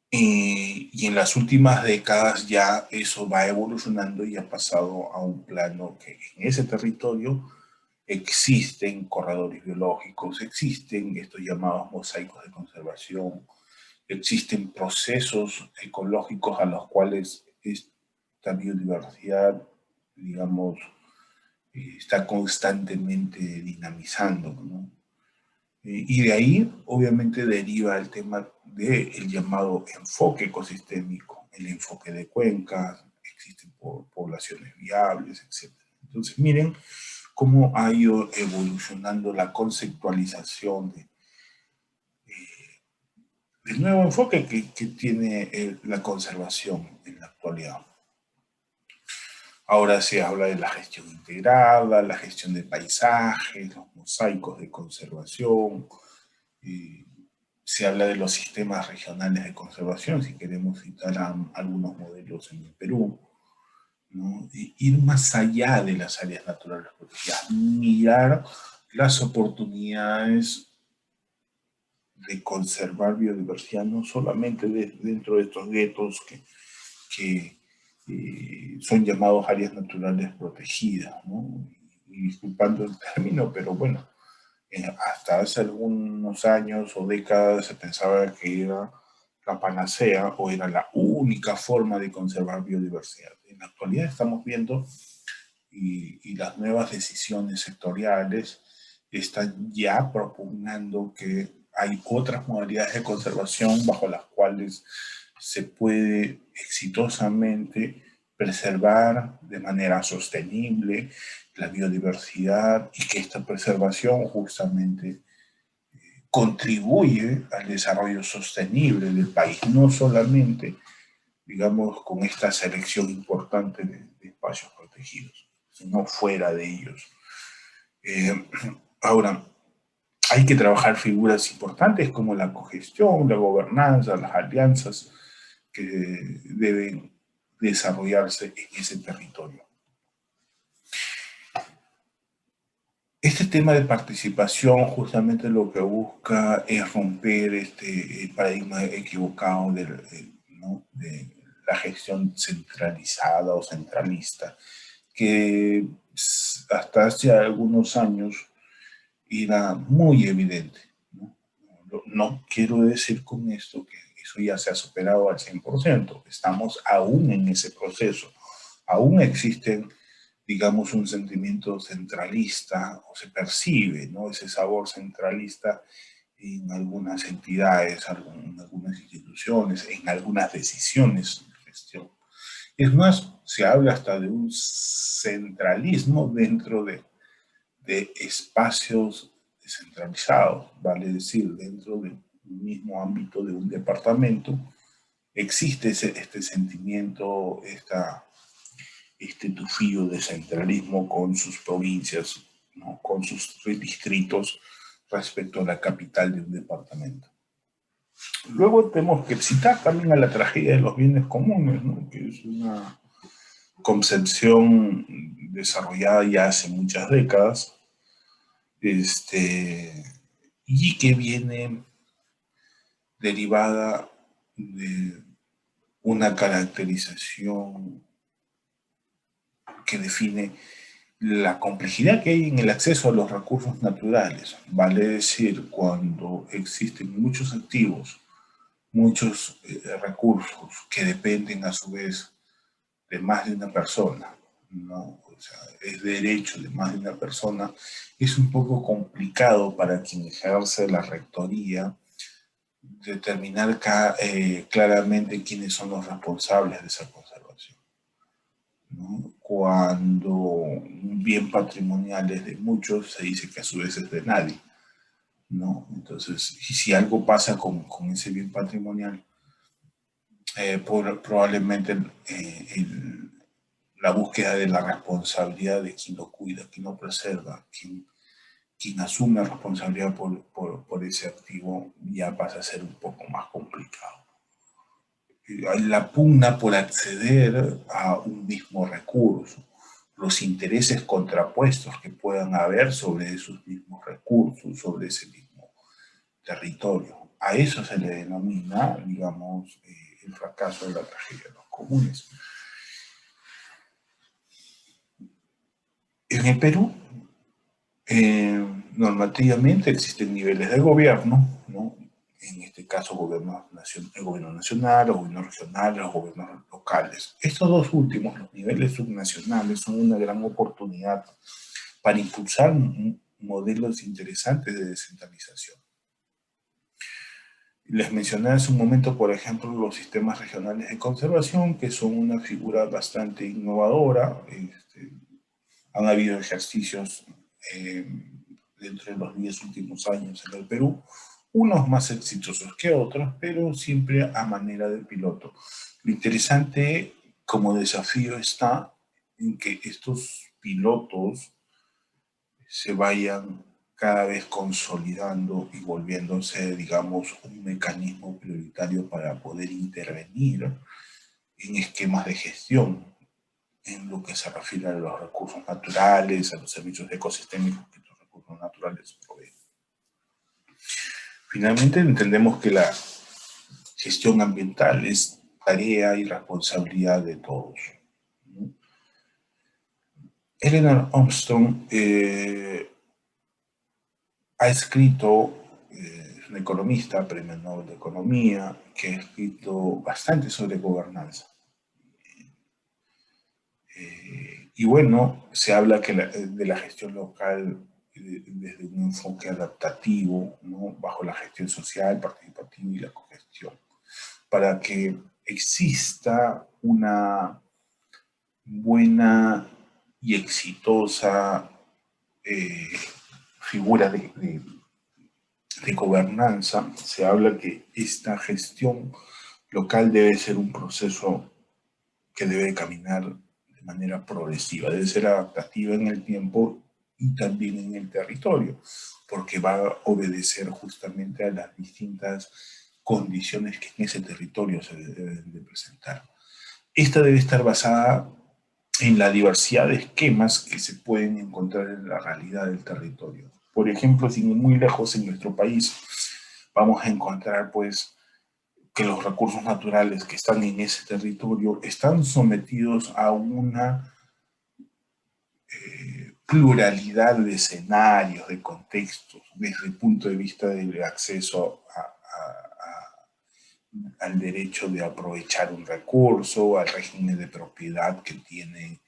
[SPEAKER 1] Y en las últimas décadas ya eso va evolucionando y ha pasado a un plano que en ese territorio existen corredores biológicos, existen estos llamados mosaicos de conservación, existen procesos ecológicos a los cuales esta biodiversidad, digamos, está constantemente dinamizando, ¿no? Y de ahí, obviamente, deriva el tema del llamado enfoque ecosistémico, el enfoque de cuencas, existen poblaciones viables, etc. Entonces, miren cómo ha ido evolucionando la conceptualización del nuevo enfoque que tiene la conservación en la actualidad. Ahora se habla de la gestión integrada, la gestión de paisajes, los mosaicos de conservación, se habla de los sistemas regionales de conservación, si queremos citar algunos modelos en el Perú, ¿no? Ir más allá de las áreas naturales protegidas, mirar las oportunidades de conservar biodiversidad, no solamente dentro de estos guetos que son llamados áreas naturales protegidas, ¿no? Y disculpando el término, pero bueno, hasta hace algunos años o décadas se pensaba que era la panacea o era la única forma de conservar biodiversidad. En la actualidad estamos viendo y las nuevas decisiones sectoriales están ya propugnando que hay otras modalidades de conservación bajo las cuales se puede exitosamente preservar de manera sostenible la biodiversidad y que esta preservación justamente contribuye al desarrollo sostenible del país, no solamente, digamos, con esta selección importante de espacios protegidos, sino fuera de ellos. Ahora, hay que trabajar figuras importantes como la cogestión, la gobernanza, las alianzas que deben desarrollarse en ese territorio. Este tema de participación justamente lo que busca es romper este paradigma equivocado ¿no? de la gestión centralizada o centralista, que hasta hace algunos años era muy evidente, ¿no? No quiero decir con esto que eso ya se ha superado al 100%, estamos aún en ese proceso, aún existen, digamos, un sentimiento centralista, o se percibe, ¿no? Ese sabor centralista en algunas entidades, en algunas instituciones, en algunas decisiones de gestión. Es más, se habla hasta de un centralismo dentro de espacios descentralizados, vale decir, dentro del mismo ámbito de un departamento, existe este sentimiento, este tufillo de centralismo con sus provincias, ¿no? Con sus distritos respecto a la capital de un departamento. Luego tenemos que citar también a la tragedia de los bienes comunes, ¿no? Que es una concepción desarrollada ya hace muchas décadas, y que viene derivada de una caracterización que define la complejidad que hay en el acceso a los recursos naturales. Vale decir, cuando existen muchos activos, muchos recursos que dependen a su vez de más de una persona, ¿no? O sea, es derecho de más de una persona, es un poco complicado para quien ejerce la rectoría determinar claramente quiénes son los responsables de esa conservación, ¿no? Cuando un bien patrimonial es de muchos, se dice que a su vez es de nadie, ¿no? Entonces, si algo pasa con ese bien patrimonial, probablemente la búsqueda de la responsabilidad de quien lo cuida, quien lo preserva, quien asume responsabilidad por ese activo, ya pasa a ser un poco más complicado. La pugna por acceder a un mismo recurso, los intereses contrapuestos que puedan haber sobre esos mismos recursos, sobre ese mismo territorio. A eso se le denomina, digamos, el fracaso de la tragedia de los comunes. En el Perú, normativamente existen niveles de gobierno, ¿no? En este caso el gobierno nacional, los gobiernos regionales, los gobiernos locales. Estos dos últimos, los niveles subnacionales, son una gran oportunidad para impulsar modelos interesantes de descentralización. Les mencioné hace un momento, por ejemplo, los sistemas regionales de conservación, que son una figura bastante innovadora. Han habido ejercicios dentro de los 10 últimos años en el Perú, unos más exitosos que otros, pero siempre a manera de piloto. Lo interesante como desafío está en que estos pilotos se vayan cada vez consolidando y volviéndose, digamos, un mecanismo prioritario para poder intervenir en esquemas de gestión, en lo que se refiere a los recursos naturales, a los servicios ecosistémicos que los recursos naturales proveen. Finalmente, entendemos que la gestión ambiental es tarea y responsabilidad de todos, ¿no? Eleanor Armstrong ha escrito, es una economista, premio Nobel de Economía, que ha escrito bastante sobre gobernanza. Y bueno, se habla de la gestión local desde un enfoque adaptativo, ¿no? Bajo la gestión social, participativa y la cogestión, para que exista una buena y exitosa figura de gobernanza. Se habla que esta gestión local debe ser un proceso que debe caminar de manera progresiva, debe ser adaptativa en el tiempo y también en el territorio, porque va a obedecer justamente a las distintas condiciones que en ese territorio se deben de presentar. Esta debe estar basada en la diversidad de esquemas que se pueden encontrar en la realidad del territorio. Por ejemplo, sin ir muy lejos en nuestro país, vamos a encontrar pues que los recursos naturales que están en ese territorio están sometidos a una pluralidad de escenarios, de contextos, desde el punto de vista del acceso al derecho de aprovechar un recurso, al régimen de propiedad que tiene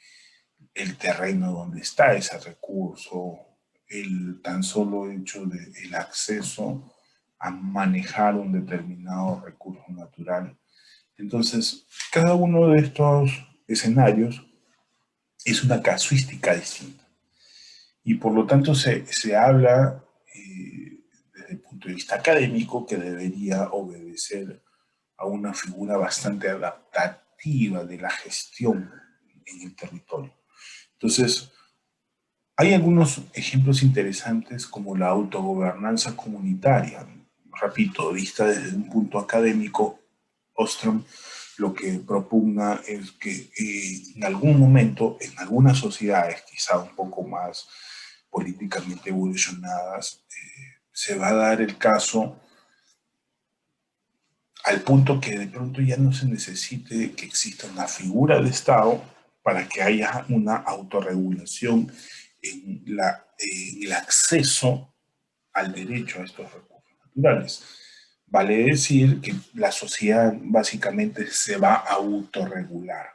[SPEAKER 1] el terreno donde está ese recurso, el tan solo hecho del acceso a manejar un determinado recurso natural. Entonces, cada uno de estos escenarios es una casuística distinta. Y por lo tanto se habla desde el punto de vista académico que debería obedecer a una figura bastante adaptativa de la gestión en el territorio. Entonces, hay algunos ejemplos interesantes como la autogobernanza comunitaria. Repito, vista desde un punto académico, Ostrom lo que propugna es que en algún momento, en algunas sociedades quizá un poco más políticamente evolucionadas, se va a dar el caso al punto que de pronto ya no se necesite que exista una figura de Estado para que haya una autorregulación en el acceso al derecho a estos recursos naturales. Vale decir que la sociedad básicamente se va a autorregular,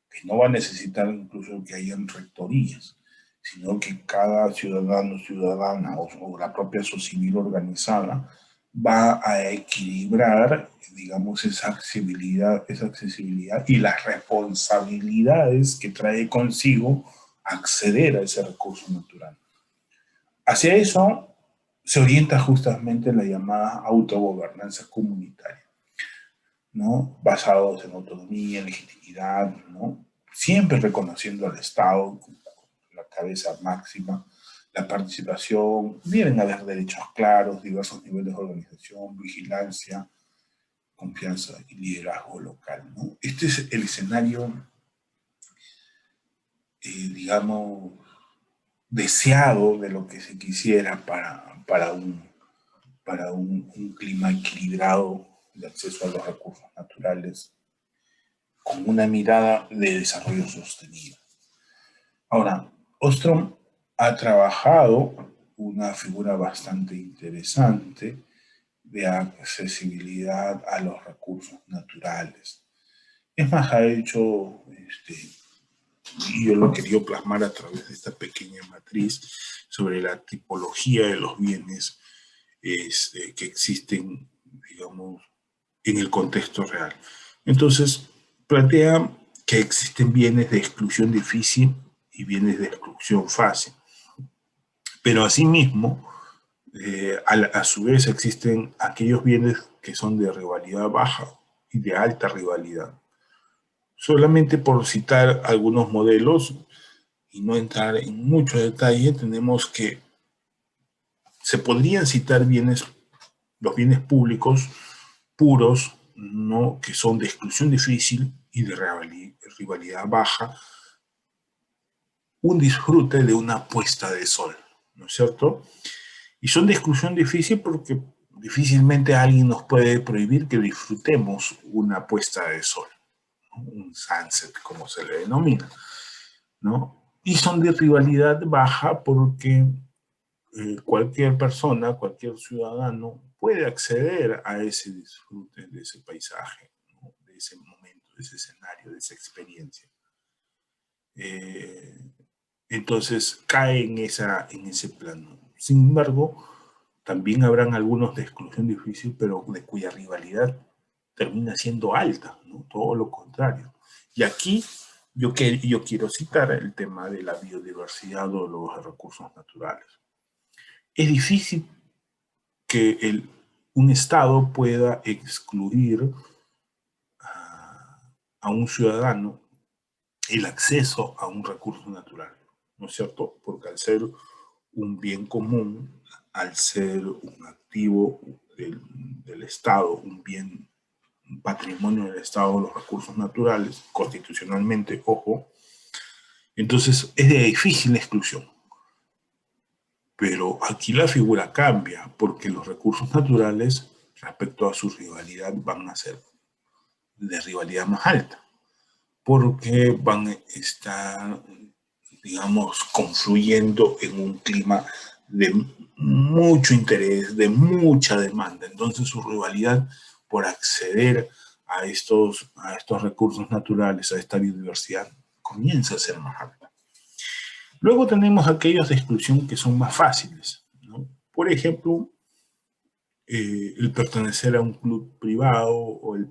[SPEAKER 1] que no va a necesitar incluso que hayan rectorías, sino que cada ciudadano, ciudadana o la propia sociedad civil organizada va a equilibrar, digamos, esa accesibilidad y las responsabilidades que trae consigo acceder a ese recurso natural. Hacia eso se orienta justamente la llamada autogobernanza comunitaria. ¿no? Basados en autonomía, legitimidad, ¿no? Siempre reconociendo al Estado como la cabeza máxima, la participación, deben haber derechos claros, diversos niveles de organización, vigilancia, confianza y liderazgo local, ¿no? Este es el escenario, digamos, deseado de lo que se quisiera para un clima equilibrado de acceso a los recursos naturales con una mirada de desarrollo sostenido. Ahora, Ostrom ha trabajado una figura bastante interesante de accesibilidad a los recursos naturales. Es más, ha hecho, y yo lo he querido plasmar a través de esta pequeña matriz sobre la tipología de los bienes que existen, digamos, en el contexto real. Entonces, plantea que existen bienes de exclusión difícil y bienes de exclusión fácil. Pero asimismo, a su vez existen aquellos bienes que son de rivalidad baja y de alta rivalidad. Solamente por citar algunos modelos y no entrar en mucho detalle, tenemos que se podrían citar bienes, los bienes públicos puros, ¿no? Que son de exclusión difícil y de rivalidad baja, un disfrute de una puesta de sol, ¿no es cierto? Y son de exclusión difícil porque difícilmente alguien nos puede prohibir que disfrutemos una puesta de sol, ¿no? Un sunset, como se le denomina, ¿no? Y son de rivalidad baja porque cualquier persona, cualquier ciudadano puede acceder a ese disfrute de ese paisaje, ¿no? De ese momento, de ese escenario, de esa experiencia. Entonces cae en ese plano. Sin embargo, también habrán algunos de exclusión difícil, pero de cuya rivalidad termina siendo alta, ¿no? Todo lo contrario. Y aquí yo quiero citar el tema de la biodiversidad o los recursos naturales. Es difícil que un Estado pueda excluir a un ciudadano el acceso a un recurso natural, ¿no es cierto? Porque al ser un bien común, al ser un activo del Estado, un bien, un patrimonio del Estado, los recursos naturales, constitucionalmente, ojo, entonces es de difícil exclusión. Pero aquí la figura cambia, porque los recursos naturales, respecto a su rivalidad, van a ser de rivalidad más alta, porque van a estar, digamos, confluyendo en un clima de mucho interés, de mucha demanda. Entonces su rivalidad por acceder a estos recursos naturales, a esta biodiversidad, comienza a ser más alta. Luego tenemos aquellos de exclusión que son más fáciles, ¿no? Por ejemplo, el pertenecer a un club privado o el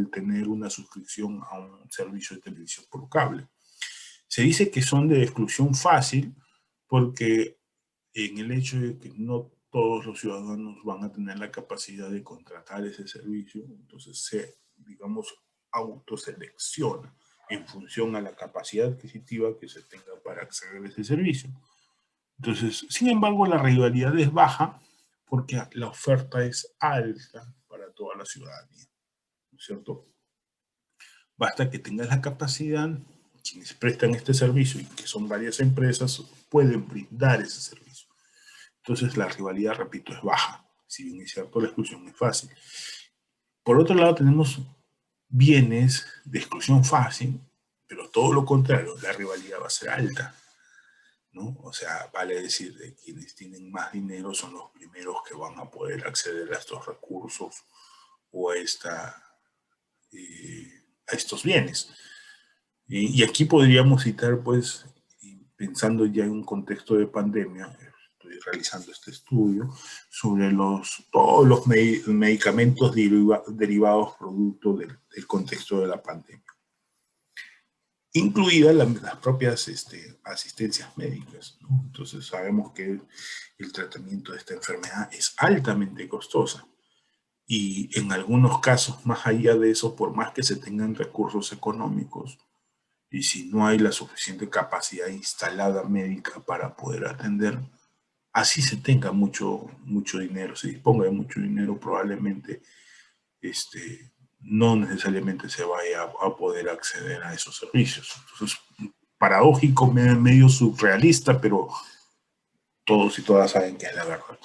[SPEAKER 1] tener una suscripción a un servicio de televisión por cable. Se dice que son de exclusión fácil porque en el hecho de que no todos los ciudadanos van a tener la capacidad de contratar ese servicio, entonces se, digamos, autoselecciona en función a la capacidad adquisitiva que se tenga para acceder a ese servicio. Entonces, sin embargo, la rivalidad es baja porque la oferta es alta para toda la ciudadanía, ¿no es cierto? Basta que tengas la capacidad, quienes prestan este servicio, y que son varias empresas, pueden brindar ese servicio. Entonces, la rivalidad, repito, es baja. Si bien es cierto, la exclusión es fácil. Por otro lado, tenemos bienes de exclusión fácil, pero todo lo contrario, la rivalidad va a ser alta, ¿no? O sea, vale decir, de quienes tienen más dinero son los primeros que van a poder acceder a estos recursos o a estos bienes. Y aquí podríamos citar, pues, pensando ya en un contexto de pandemia, estoy realizando este estudio sobre todos los medicamentos derivados producto del contexto de la pandemia, incluidas las propias asistencias médicas, ¿no? Entonces sabemos que el tratamiento de esta enfermedad es altamente costosa y en algunos casos, más allá de eso, por más que se tengan recursos económicos, y si no hay la suficiente capacidad instalada médica para poder atender, así se tenga mucho dinero, se disponga de mucho dinero, probablemente no necesariamente se vaya a poder acceder a esos servicios. Entonces, paradójico, medio surrealista, pero todos y todas saben que es la verdad.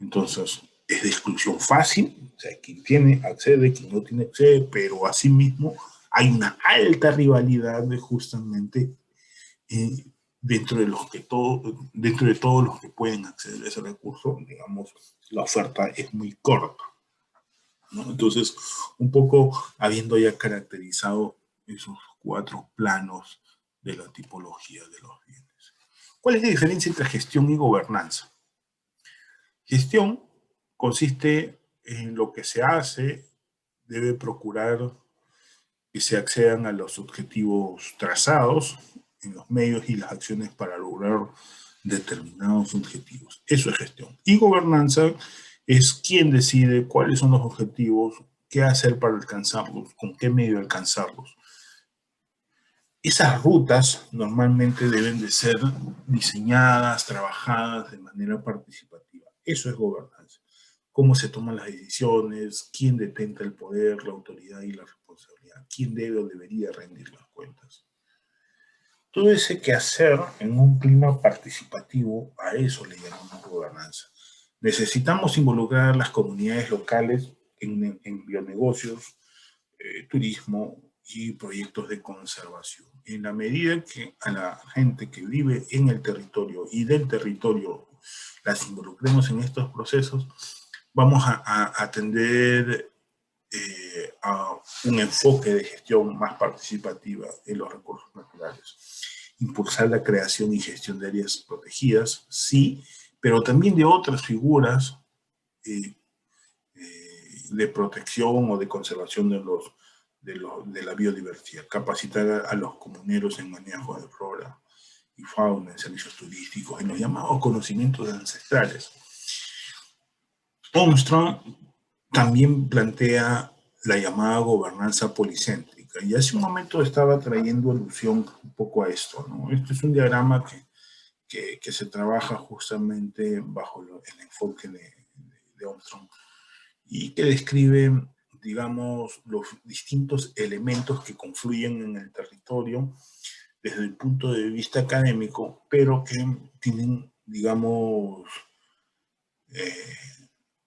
[SPEAKER 1] Entonces, es de exclusión fácil, o sea, quien tiene accede, quien no tiene accede, pero asimismo hay una alta rivalidad de justamente dentro de todos los que pueden acceder a ese recurso, digamos, la oferta es muy corta, ¿no? Entonces, un poco habiendo ya caracterizado esos 4 planos de la tipología de los bienes. ¿Cuál es la diferencia entre gestión y gobernanza? Gestión consiste en lo que se hace, debe procurar que se accedan a los objetivos trazados en los medios y las acciones para lograr determinados objetivos. Eso es gestión. Y gobernanza es quien decide cuáles son los objetivos, qué hacer para alcanzarlos, con qué medio alcanzarlos. Esas rutas normalmente deben de ser diseñadas, trabajadas de manera participativa. Eso es gobernanza. Cómo se toman las decisiones, quién detenta el poder, la autoridad y la responsabilidad, quién debe o debería rendir las cuentas. Todo ese quehacer en un clima participativo, a eso le llamamos gobernanza. Necesitamos involucrar a las comunidades locales en bionegocios, turismo y proyectos de conservación. En la medida que a la gente que vive en el territorio y del territorio las involucremos en estos procesos, vamos a atender a un enfoque de gestión más participativa en los recursos naturales. Impulsar la creación y gestión de áreas protegidas, sí, pero también de otras figuras de protección o de conservación de la biodiversidad. Capacitar a los comuneros en manejo de flora y fauna, en servicios turísticos, en los llamados conocimientos ancestrales. Armstrong también plantea la llamada gobernanza policéntrica, y hace un momento estaba trayendo alusión un poco a esto, ¿no? Este es un diagrama que se trabaja justamente bajo el enfoque de Armstrong y que describe, digamos, los distintos elementos que confluyen en el territorio desde el punto de vista académico, pero que tienen, digamos,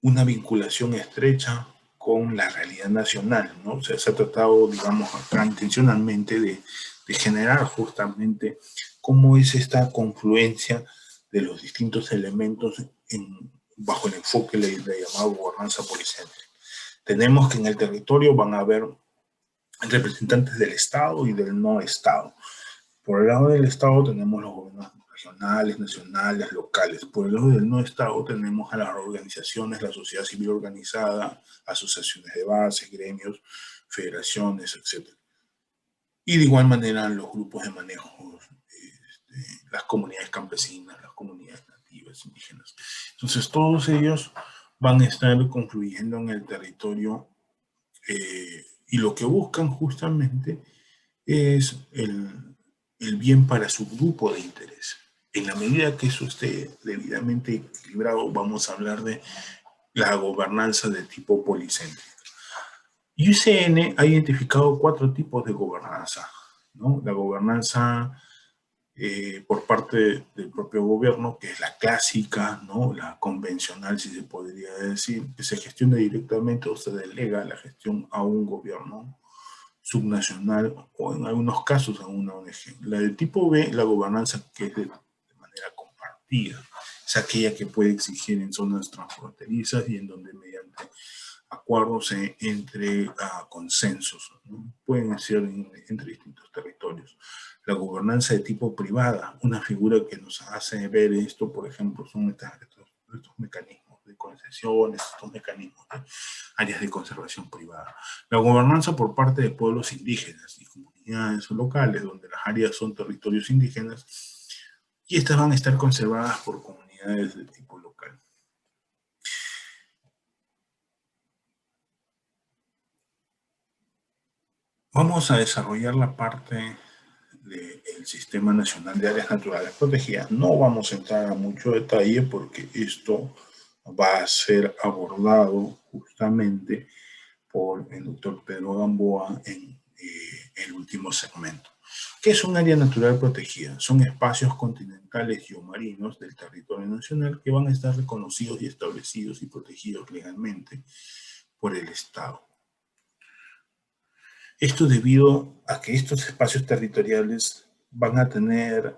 [SPEAKER 1] una vinculación estrecha con la realidad nacional, ¿no? O sea, se ha tratado, digamos, acá intencionalmente de generar justamente cómo es esta confluencia de los distintos elementos bajo el enfoque de la llamada gobernanza policéntrica. Tenemos que en el territorio van a haber representantes del Estado y del no Estado. Por el lado del Estado tenemos los gobiernos regionales, nacionales, locales. Por el lado del no Estado tenemos a las organizaciones, la sociedad civil organizada, asociaciones de base, gremios, federaciones, etc. Y de igual manera los grupos de manejo, las comunidades campesinas, las comunidades nativas, indígenas. Entonces todos ellos van a estar confluyendo en el territorio y lo que buscan justamente es el bien para su grupo de interés. En la medida que eso esté debidamente equilibrado, vamos a hablar de la gobernanza de tipo policéntrica. UCN ha identificado 4 tipos de gobernanza, ¿no? La gobernanza por parte del propio gobierno, que es la clásica, ¿no? La convencional, si se podría decir, que se gestiona directamente o se delega la gestión a un gobierno subnacional o en algunos casos a una ONG. La de tipo B, la gobernanza que es de manera compartida, es aquella que puede exigir en zonas transfronterizas y en donde mediante acuerdos entre consensos, ¿no? Pueden ser entre distintos territorios. La gobernanza de tipo privada, una figura que nos hace ver esto, por ejemplo, son estos mecanismos de concesiones, estos mecanismos de áreas de conservación privada. La gobernanza por parte de pueblos indígenas y comunidades locales, donde las áreas son territorios indígenas, y estas van a estar conservadas por comunidades de tipo local. Vamos a desarrollar la parte del Sistema Nacional de Áreas Naturales Protegidas. No vamos a entrar a mucho detalle porque esto va a ser abordado justamente por el doctor Pedro Gamboa en el último segmento. ¿Qué es un área natural protegida? Son espacios continentales y o marinos del territorio nacional que van a estar reconocidos y establecidos y protegidos legalmente por el Estado. Esto debido a que estos espacios territoriales van a tener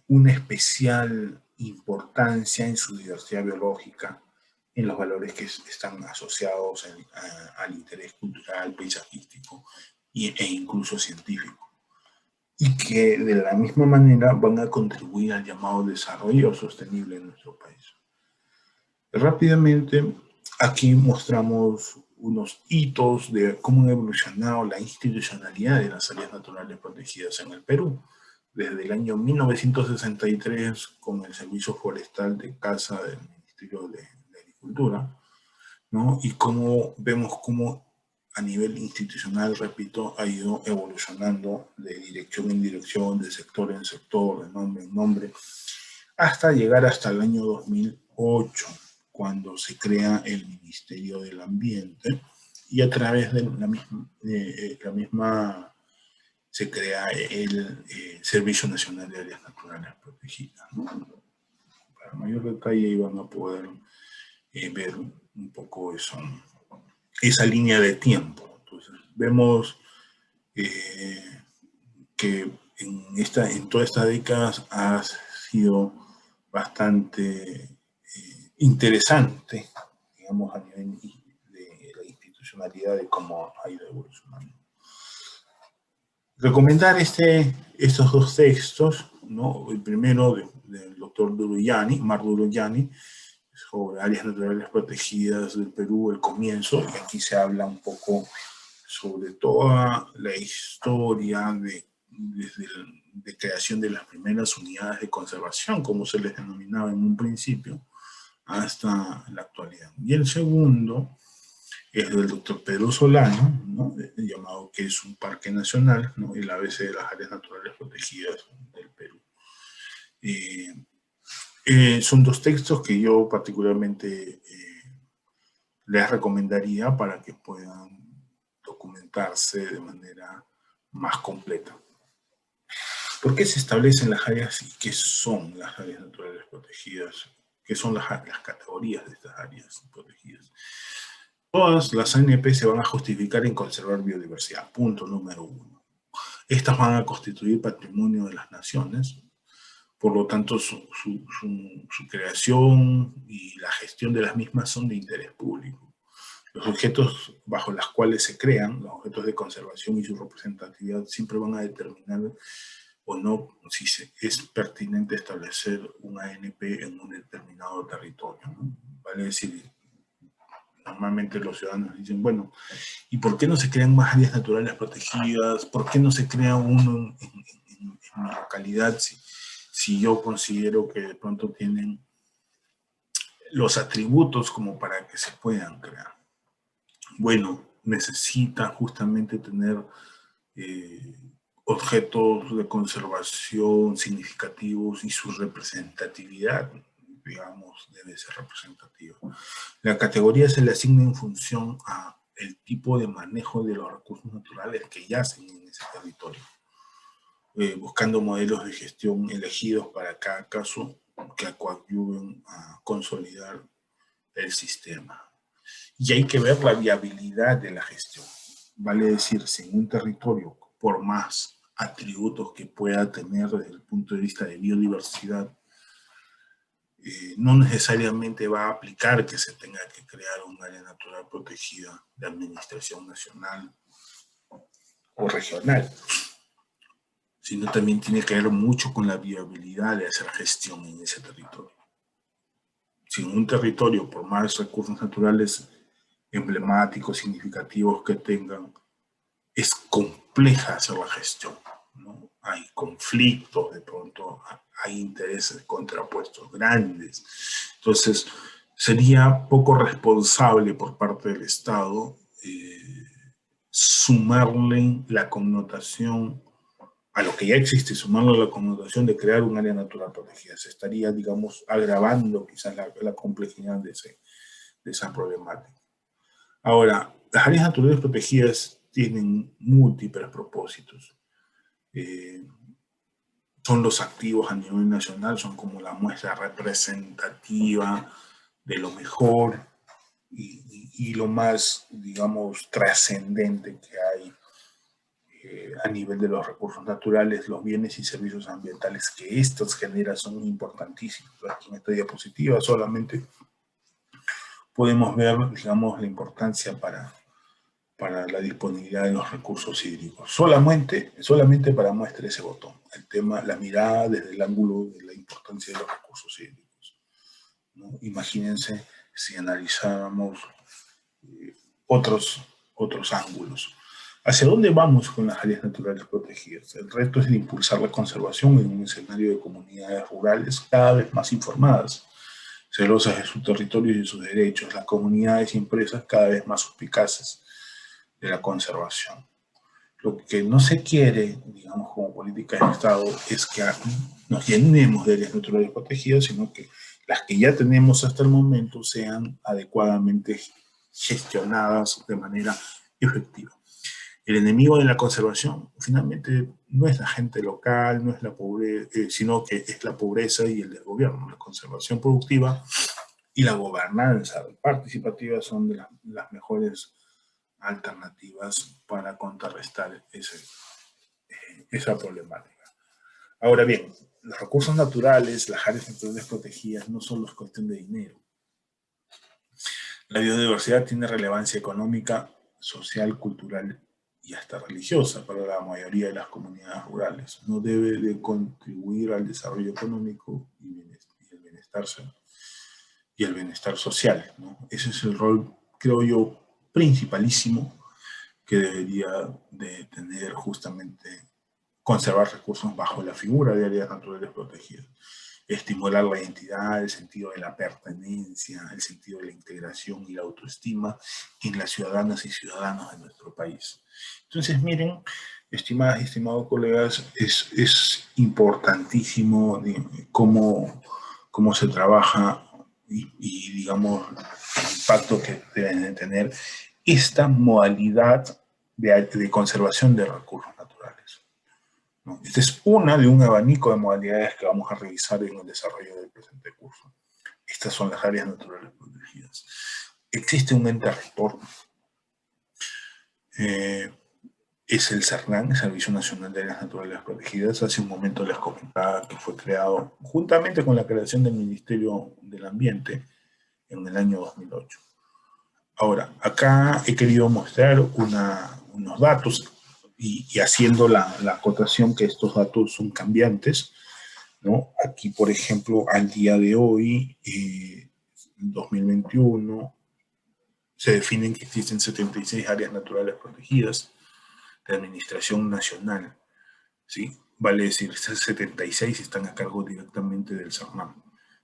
[SPEAKER 1] una especial importancia en su diversidad biológica, en los valores que están asociados al interés cultural, paisajístico e incluso científico. Y que de la misma manera van a contribuir al llamado desarrollo sostenible en nuestro país. Rápidamente, aquí mostramos unos hitos de cómo ha evolucionado la institucionalidad de las áreas naturales protegidas en el Perú. Desde el año 1963, con el Servicio Forestal de Caza del Ministerio de Agricultura, ¿no? Y cómo vemos cómo a nivel institucional, repito, ha ido evolucionando de dirección en dirección, de sector en sector, de nombre en nombre, hasta llegar hasta el año 2008, cuando se crea el Ministerio del Ambiente y a través de la misma se crea el Servicio Nacional de Áreas Naturales Protegidas, ¿no? Para mayor detalle van a poder ver un poco esa línea de tiempo. Entonces, vemos que en todas estas décadas ha sido bastante interesante, digamos, a nivel de la institucionalidad de cómo ha ido evolucionando. Recomendar estos dos textos, ¿no? El primero del doctor Duruyani, Mar Duruyani, sobre áreas naturales protegidas del Perú, el comienzo, y aquí se habla un poco sobre toda la historia de creación de las primeras unidades de conservación, como se les denominaba en un principio, hasta la actualidad. Y el segundo es del doctor Pedro Solano, ¿no? Llamado que es un parque nacional, ¿no? El ABC de las áreas naturales protegidas del Perú. Son dos textos que yo particularmente les recomendaría para que puedan documentarse de manera más completa. ¿Por qué se establecen las áreas y qué son las áreas naturales protegidas? ¿Qué son las categorías de estas áreas protegidas? Todas las ANP se van a justificar en conservar biodiversidad, punto número 1. Estas van a constituir patrimonio de las naciones, por lo tanto su creación y la gestión de las mismas son de interés público. Los objetos bajo los cuales se crean, los objetos de conservación y su representatividad siempre van a determinar o no si es pertinente establecer un ANP en un determinado territorio, ¿no? Vale decir, normalmente los ciudadanos dicen, bueno, ¿y por qué no se crean más áreas naturales protegidas? ¿Por qué no se crea uno en mi localidad si yo considero que de pronto tienen los atributos como para que se puedan crear? Bueno, necesitan justamente tener objetos de conservación significativos y su representatividad, digamos, debe ser representativa. La categoría se le asigna en función a el tipo de manejo de los recursos naturales que yacen en ese territorio, buscando modelos de gestión elegidos para cada caso que coadyuven a consolidar el sistema. Y hay que ver la viabilidad de la gestión. Vale decir, si en un territorio, por más atributos que pueda tener desde el punto de vista de biodiversidad, no necesariamente va a aplicar que se tenga que crear un área natural protegida de administración nacional o regional, sino también tiene que ver mucho con la viabilidad de hacer gestión en ese territorio. Si en un territorio, por más recursos naturales emblemáticos, significativos que tengan, es compleja hacer la gestión, ¿no? Hay conflictos, de pronto hay intereses contrapuestos grandes. Entonces, sería poco responsable por parte del Estado sumarle la connotación a lo que ya existe, sumarle la connotación de crear un área natural protegida. Se estaría, digamos, agravando quizás la complejidad de esa problemática. Ahora, las áreas naturales protegidas tienen múltiples propósitos. Son los activos a nivel nacional, son como la muestra representativa de lo mejor y lo más, digamos, trascendente que hay a nivel de los recursos naturales, los bienes y servicios ambientales que estos generan son importantísimos. Aquí en esta diapositiva solamente podemos ver, digamos, la importancia para la disponibilidad de los recursos hídricos. Solamente para muestra ese botón, el tema, la mirada desde el ángulo de la importancia de los recursos hídricos, ¿no? Imagínense si analizáramos otros ángulos. ¿Hacia dónde vamos con las áreas naturales protegidas? El reto es de impulsar la conservación en un escenario de comunidades rurales cada vez más informadas, celosas de su territorio y de sus derechos, las comunidades y empresas cada vez más suspicaces de la conservación. Lo que no se quiere, digamos, como política de Estado, es que nos llenemos de áreas naturales protegidas, sino que las que ya tenemos hasta el momento sean adecuadamente gestionadas de manera efectiva. El enemigo de la conservación finalmente no es la gente local, no es la pobreza, sino que es la pobreza y el desgobierno. La conservación productiva y la gobernanza participativa son de las mejores alternativas para contrarrestar esa problemática. Ahora bien, los recursos naturales, las áreas naturales protegidas, no solo es cuestión de dinero. La biodiversidad tiene relevancia económica, social, cultural y hasta religiosa para la mayoría de las comunidades rurales. No debe de contribuir al desarrollo económico y el bienestar social, ¿no? Ese es el rol, creo yo, principalísimo que debería de tener justamente conservar recursos bajo la figura de áreas naturales protegidas. Estimular la identidad, el sentido de la pertenencia, el sentido de la integración y la autoestima en las ciudadanas y ciudadanos de nuestro país. Entonces, miren, estimadas y estimados colegas, es importantísimo cómo se trabaja y, digamos, el impacto que deben de tener esta modalidad de conservación de recursos naturales, ¿no? Esta es una de un abanico de modalidades que vamos a revisar en el desarrollo del presente curso. Estas son las áreas naturales protegidas. Existe un ente rector, es el CERNAN, el Servicio Nacional de Áreas Naturales Protegidas. Hace un momento les comentaba que fue creado juntamente con la creación del Ministerio del Ambiente en el año 2008. Ahora, acá he querido mostrar unos datos y haciendo la acotación que estos datos son cambiantes, ¿no? Aquí, por ejemplo, al día de hoy, 2021, se definen que existen 76 áreas naturales protegidas de administración nacional, ¿sí? Vale decir, estas 76 están a cargo directamente del CERNAM.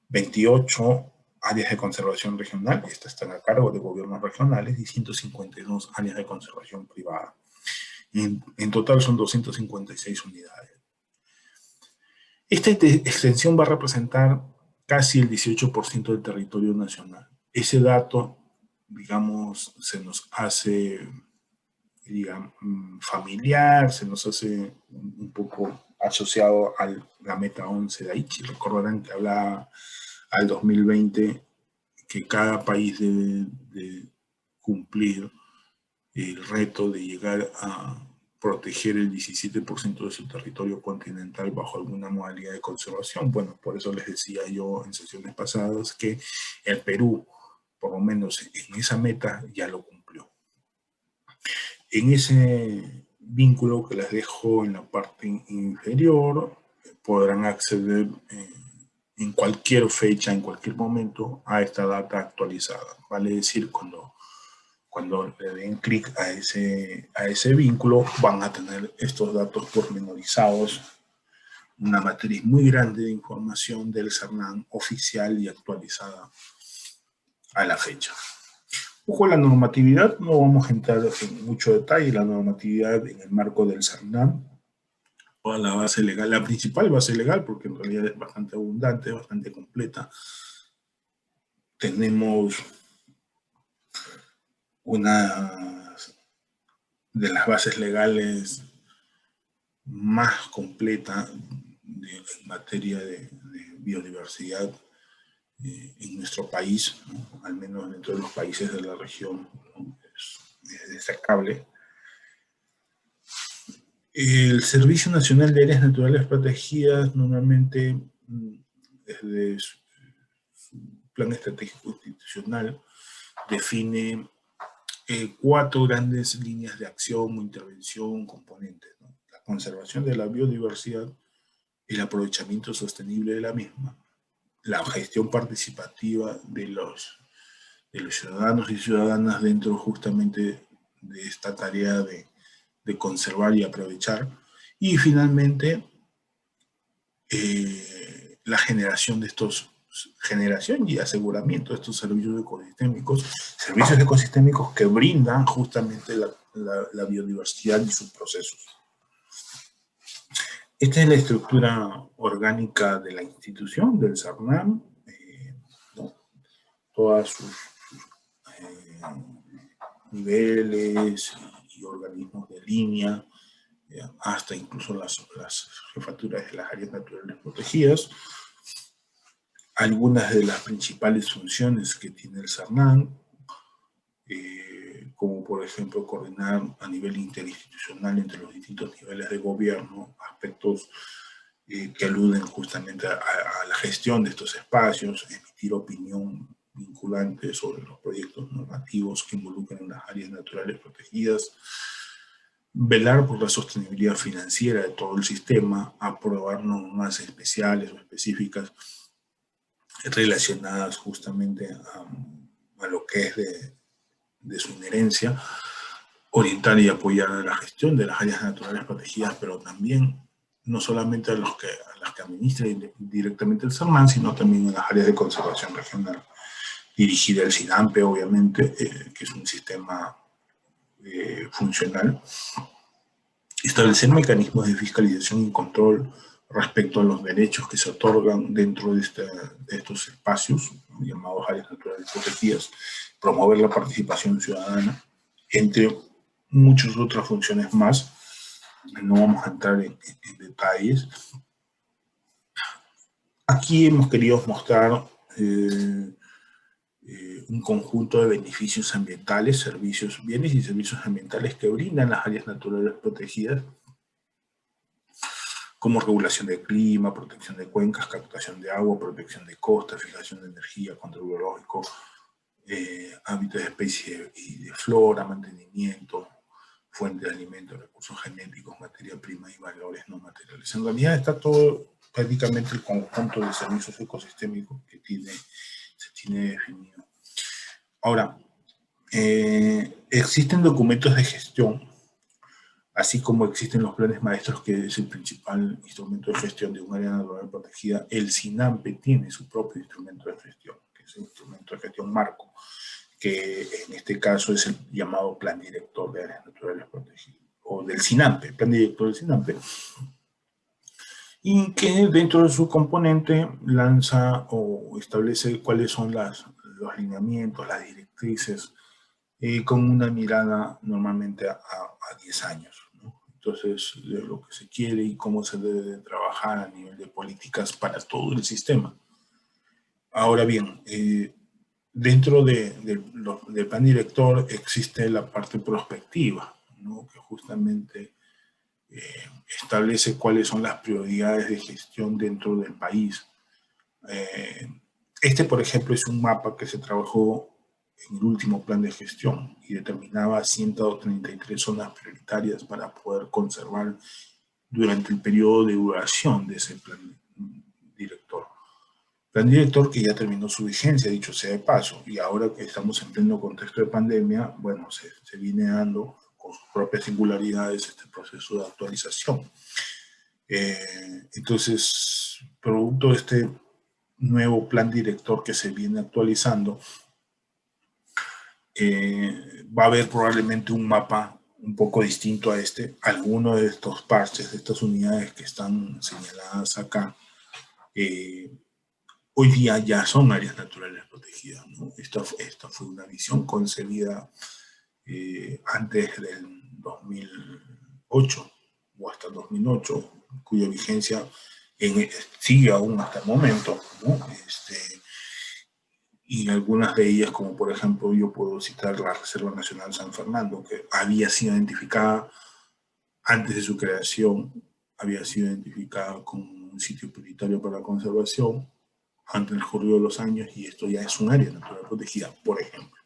[SPEAKER 1] 28 áreas de conservación regional, estas están a cargo de gobiernos regionales, y 152 áreas de conservación privada. En total son 256 unidades. Esta extensión va a representar casi el 18% del territorio nacional. Ese dato, digamos, se nos hace, digamos, familiar, se nos hace un poco asociado a la meta 11 de Aichi. Recordarán que hablaba al 2020 que cada país debe de cumplir el reto de llegar a proteger el 17% de su territorio continental bajo alguna modalidad de conservación. Bueno, por eso les decía yo en sesiones pasadas que el Perú, por lo menos en esa meta, ya lo cumplió. En ese vínculo que les dejo en la parte inferior, podrán acceder en cualquier fecha, en cualquier momento, a esta data actualizada. Vale decir, cuando le den clic a ese vínculo, van a tener estos datos pormenorizados, una matriz muy grande de información del CERNAM oficial y actualizada a la fecha. poco la normatividad, no vamos a entrar en mucho detalle, la normatividad en el marco del CERNAM, toda la base legal, la principal base legal, porque en realidad es bastante abundante, bastante completa. Tenemos una de las bases legales más completa en materia de biodiversidad en nuestro país, ¿no? Al menos dentro de los países de la región, ¿no? Es destacable. El Servicio Nacional de Áreas Naturales Protegidas normalmente desde su plan estratégico institucional define 4 grandes líneas de acción o intervención componentes, ¿no? La conservación de la biodiversidad, el aprovechamiento sostenible de la misma, la gestión participativa de los ciudadanos y ciudadanas dentro justamente de esta tarea de conservar y aprovechar, y finalmente la generación y aseguramiento de estos servicios ecosistémicos que brindan justamente la biodiversidad y sus procesos. Esta es la estructura orgánica de la institución, del CERNAM, ¿no? Todas sus niveles y organismos de línea, hasta incluso las jefaturas de las áreas naturales protegidas. Algunas de las principales funciones que tiene el CERNAM, como por ejemplo coordinar a nivel interinstitucional entre los distintos niveles de gobierno, aspectos que aluden justamente a la gestión de estos espacios, emitir opinión vinculante sobre los proyectos normativos que involucran las áreas naturales protegidas, velar por la sostenibilidad financiera de todo el sistema, aprobar normas especiales o específicas relacionadas justamente a lo que es de su inherencia, orientar y apoyar la gestión de las áreas naturales protegidas, pero también no solamente a las que administra directamente el CERNAM, sino también a las áreas de conservación regional, dirigida al SINAMPE, obviamente, que es un sistema funcional. Establecer mecanismos de fiscalización y control respecto a los derechos que se otorgan dentro de estos espacios, llamados áreas naturales protegidas, promover la participación ciudadana, entre muchas otras funciones más. No vamos a entrar en detalles. Aquí hemos querido mostrar un conjunto de beneficios ambientales, bienes y servicios ambientales que brindan las áreas naturales protegidas, como regulación del clima, protección de cuencas, captación de agua, protección de costas, fijación de energía, control biológico, hábitat de especies y de flora, mantenimiento, fuente de alimentos, recursos genéticos, materia prima y valores no materiales. En realidad está todo prácticamente el conjunto de servicios ecosistémicos que se tiene definido. Ahora, existen documentos de gestión, así como existen los planes maestros, que es el principal instrumento de gestión de un área natural protegida. El SINAMPE tiene su propio instrumento de gestión, que es el instrumento de gestión marco, que en este caso es el llamado Plan Director de Áreas Naturales Protegidas, o del SINAMPE, Plan Director del SINAMPE, y que dentro de su componente lanza o establece cuáles son los lineamientos, las directrices, con una mirada normalmente a 10 años, ¿no? Entonces, de lo que se quiere y cómo se debe de trabajar a nivel de políticas para todo el sistema. Ahora bien, dentro del plan director existe la parte prospectiva, ¿no? Que justamente establece cuáles son las prioridades de gestión dentro del país. Por ejemplo, es un mapa que se trabajó en el último plan de gestión y determinaba 133 zonas prioritarias para poder conservar durante el periodo de duración de ese plan director. Plan director que ya terminó su vigencia, dicho sea de paso, y ahora que estamos en pleno contexto de pandemia, bueno, se viene dando con sus propias singularidades este proceso de actualización. Entonces, producto de este nuevo plan director que se viene actualizando, va a haber probablemente un mapa un poco distinto a este. Algunos de estos parches, de estas unidades que están señaladas acá, hoy día ya son áreas naturales protegidas, ¿no? Esta fue una visión concebida antes del 2008 o hasta el 2008, cuya vigencia sigue aún hasta el momento, ¿no? Y algunas de ellas, como por ejemplo yo puedo citar la Reserva Nacional San Fernando, que había sido identificada antes de su creación, había sido identificada como un sitio prioritario para la conservación ante el corrido de los años, y esto ya es un área natural protegida, por ejemplo.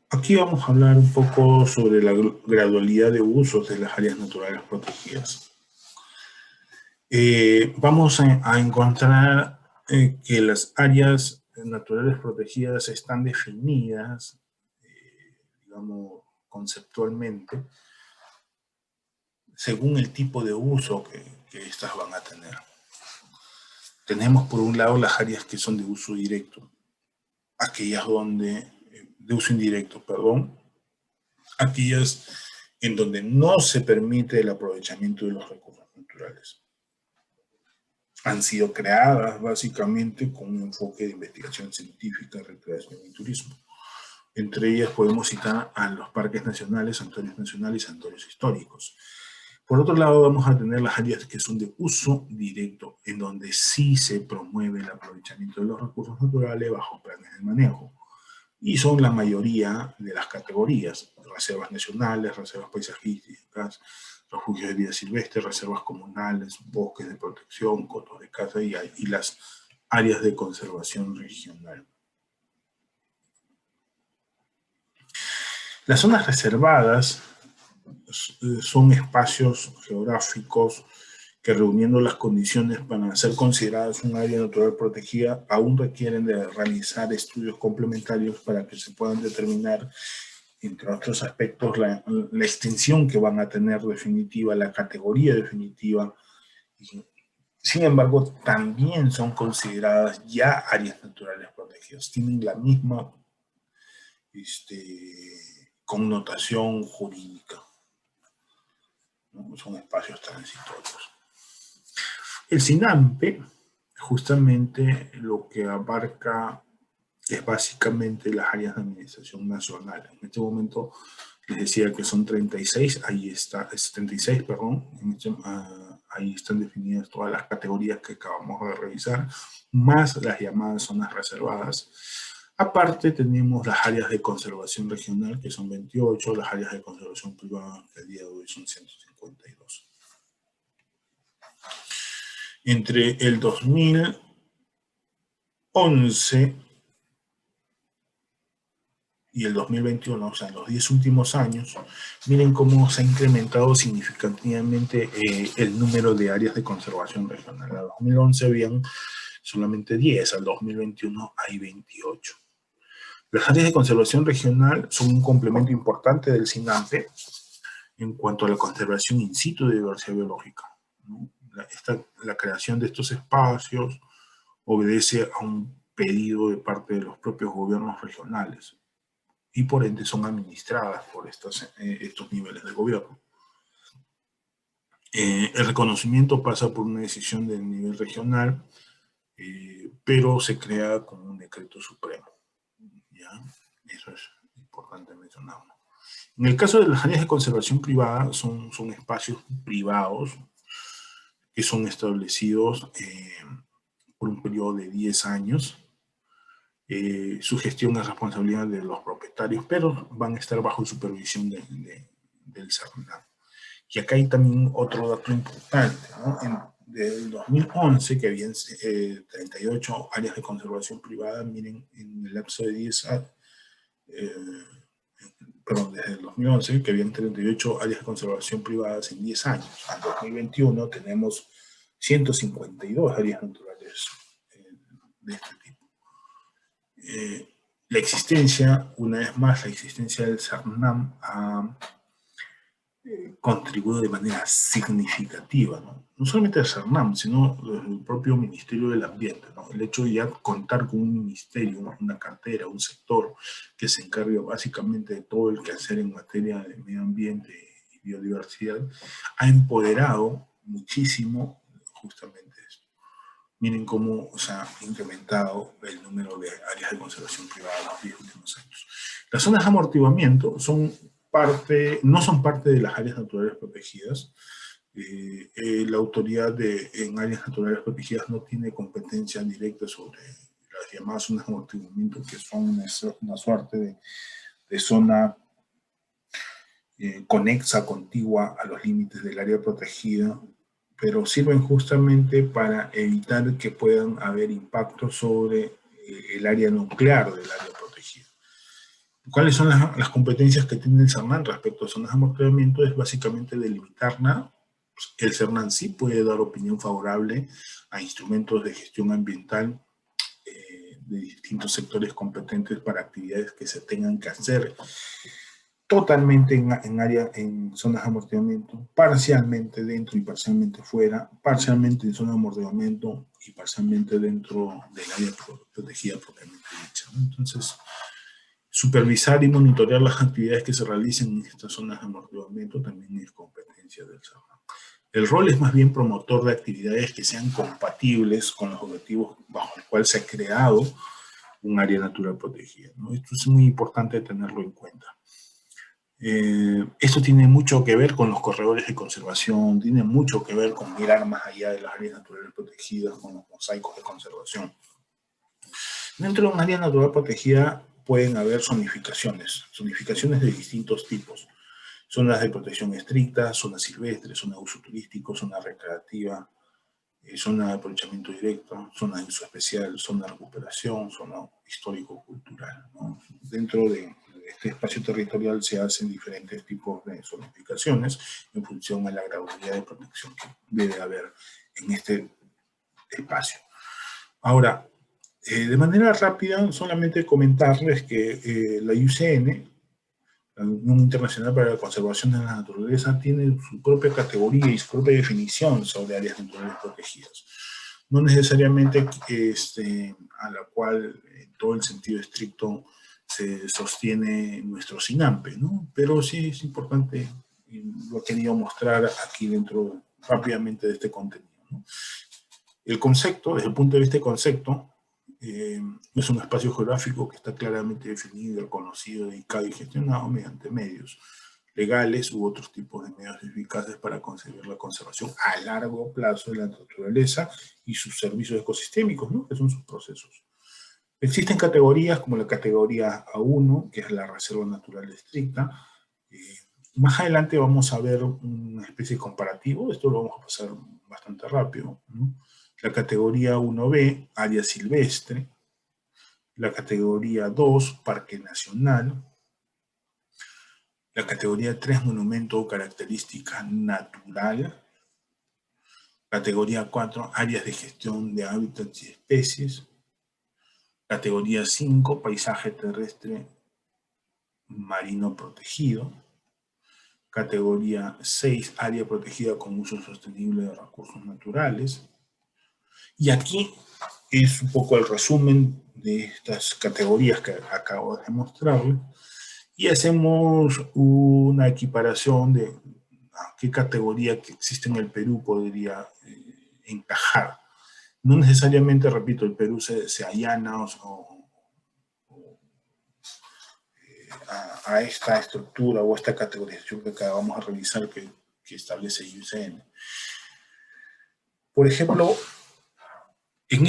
[SPEAKER 1] Aquí vamos a hablar un poco sobre la gradualidad de usos de las áreas naturales protegidas. Vamos a encontrar que las áreas naturales protegidas están definidas, digamos, conceptualmente, según el tipo de uso que estas van a tener. Tenemos por un lado las áreas que son de uso directo, aquellas de uso indirecto, perdón, aquellas en donde no se permite el aprovechamiento de los recursos naturales. Han sido creadas básicamente con un enfoque de investigación científica, recreación y turismo. Entre ellas podemos citar a los parques nacionales, santuarios nacionales y santuarios históricos. Por otro lado, vamos a tener las áreas que son de uso directo, en donde sí se promueve el aprovechamiento de los recursos naturales bajo planes de manejo. Y son la mayoría de las categorías: reservas nacionales, reservas paisajísticas, refugios de vida silvestre, reservas comunales, bosques de protección, cotos de caza y las áreas de conservación regional. Las zonas reservadas son espacios geográficos que, reuniendo las condiciones para ser consideradas un área natural protegida, aún requieren de realizar estudios complementarios para que se puedan determinar, entre otros aspectos, la extensión que van a tener definitiva, la categoría definitiva. Sin embargo, también son consideradas ya áreas naturales protegidas. Tienen la misma connotación jurídica, ¿no? Son espacios transitorios. El SINAMPE justamente lo que abarca es básicamente las áreas de administración nacional. En este momento les decía que son 36, ahí está, es 36, perdón, ahí están definidas todas las categorías que acabamos de revisar, más las llamadas zonas reservadas. Aparte tenemos las áreas de conservación regional, que son 28, las áreas de conservación privada, que el día de hoy son 152. Entre el 2011 y el 2021, o sea, en los 10 últimos años, miren cómo se ha incrementado significativamente el número de áreas de conservación regional. En el 2011 habían solamente 10, al 2021 hay 28. Las áreas de conservación regional son un complemento importante del SINAMPE en cuanto a la conservación in situ de diversidad biológica, ¿no? La creación de estos espacios obedece a un pedido de parte de los propios gobiernos regionales y por ende son administradas por estos niveles de gobierno. El reconocimiento pasa por una decisión del nivel regional, pero se crea con un decreto supremo, ¿ya? Eso es importante mencionarlo. En el caso de las áreas de conservación privada, son espacios privados que son establecidos por un periodo de 10 años. Su gestión es responsabilidad de los propietarios, pero van a estar bajo supervisión del CERNAM. Y acá hay también otro dato importante, ¿no? Del 2011, que habían 38 áreas de conservación privada, miren, en el lapso de 10 desde el 2011, que habían 38 áreas de conservación privadas en 10 años. Al 2021 tenemos 152 áreas naturales de este tipo. La existencia, una vez más, la existencia del CERNAM ha contribuido de manera significativa, ¿no? No solamente el CERNAM, sino el propio Ministerio del Ambiente, ¿no? El hecho de ya contar con un ministerio, una cartera, un sector que se encargue básicamente de todo el quehacer en materia de medio ambiente y biodiversidad, ha empoderado muchísimo justamente esto. Miren cómo se ha incrementado el número de áreas de conservación privada en los 10 últimos años. Las zonas de amortiguamiento no son parte de las áreas naturales protegidas. La autoridad en áreas naturales protegidas no tiene competencia directa sobre las llamadas zonas de amortiguamiento, que son una suerte de zona conexa, contigua a los límites del área protegida, pero sirven justamente para evitar que puedan haber impactos sobre el área nuclear del área protegida. ¿Cuáles son las competencias que tiene el CERNAM respecto a zonas de amortiguamiento? Es básicamente delimitarla. El CERNAM sí puede dar opinión favorable a instrumentos de gestión ambiental de distintos sectores competentes para actividades que se tengan que hacer totalmente en zonas de amortiguamiento, parcialmente dentro y parcialmente fuera, parcialmente en zonas de amortiguamiento y parcialmente dentro del área protegida propiamente dicha, ¿no? Entonces, supervisar y monitorear las actividades que se realicen en estas zonas de amortiguamiento también es competencia del CERNAM. El rol es más bien promotor de actividades que sean compatibles con los objetivos bajo el cual se ha creado un área natural protegida, ¿no? Esto es muy importante tenerlo en cuenta. Esto tiene mucho que ver con los corredores de conservación, tiene mucho que ver con mirar más allá de las áreas naturales protegidas, con los mosaicos de conservación. Dentro de un área natural protegida pueden haber zonificaciones de distintos tipos. Zonas de protección estricta, zonas silvestres, zona de uso turístico, zona recreativa, zona de aprovechamiento directo, zona de uso especial, zona de recuperación, zona histórico-cultural, ¿no? Dentro de este espacio territorial se hacen diferentes tipos de zonificaciones en función a la gradualidad de protección que debe haber en este espacio. Ahora, de manera rápida, solamente comentarles que la IUCN, la Unión Internacional para la Conservación de la Naturaleza, tiene su propia categoría y su propia definición sobre áreas naturales protegidas. No necesariamente a la cual en todo el sentido estricto se sostiene nuestro SINAMPE, ¿no? Pero sí es importante, y lo he querido mostrar aquí dentro rápidamente de este contenido, ¿no? El concepto, desde el punto de vista de concepto, es un espacio geográfico que está claramente definido, reconocido, dedicado y gestionado mediante medios legales u otros tipos de medios eficaces para conseguir la conservación a largo plazo de la naturaleza y sus servicios ecosistémicos, ¿no? Que son sus procesos. Existen categorías como la categoría A1, que es la reserva natural estricta. Más adelante vamos a ver una especie de comparativo, esto lo vamos a pasar bastante rápido, ¿no? La categoría 1B, área silvestre. La categoría 2, parque nacional. La categoría 3, monumento o característica natural. Categoría 4, áreas de gestión de hábitats y especies. Categoría 5, paisaje terrestre marino protegido. Categoría 6, área protegida con uso sostenible de recursos naturales. Y aquí es un poco el resumen de estas categorías que acabo de mostrarles. Y hacemos una equiparación de a qué categoría que existe en el Perú podría encajar. No necesariamente, repito, el Perú se allana a esta estructura o esta categorización que acabamos de revisar que establece IUCN. Por ejemplo, en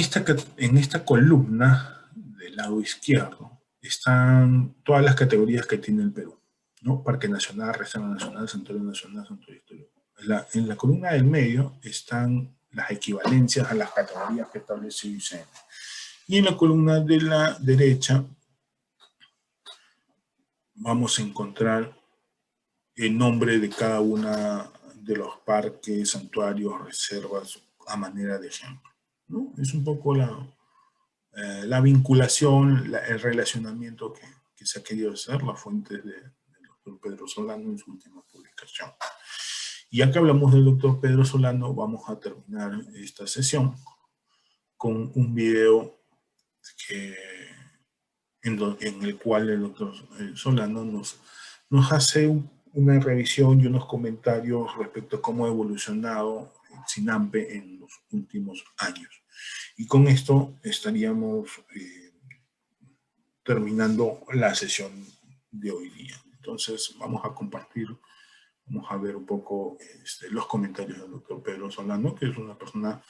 [SPEAKER 1] esta columna del lado izquierdo están todas las categorías que tiene el Perú, ¿no? Parque Nacional, Reserva Nacional, Santuario Nacional, Santuario Histórico. En la columna del medio están las equivalencias a las categorías que establece IUCN. Y en la columna de la derecha vamos a encontrar el nombre de cada una de los parques, santuarios, reservas a manera de ejemplo, ¿no? Es un poco la vinculación, el relacionamiento que se ha querido hacer, las fuentes del doctor Pedro Solano en su última publicación. Y ya que hablamos del doctor Pedro Solano, vamos a terminar esta sesión con un video en el cual el doctor Solano nos hace una revisión y unos comentarios respecto a cómo ha evolucionado el SINAMPE en los últimos años. Y con esto estaríamos terminando la sesión de hoy día. Entonces vamos a compartir, vamos a ver un poco los comentarios del doctor Pedro Solano, que es una persona,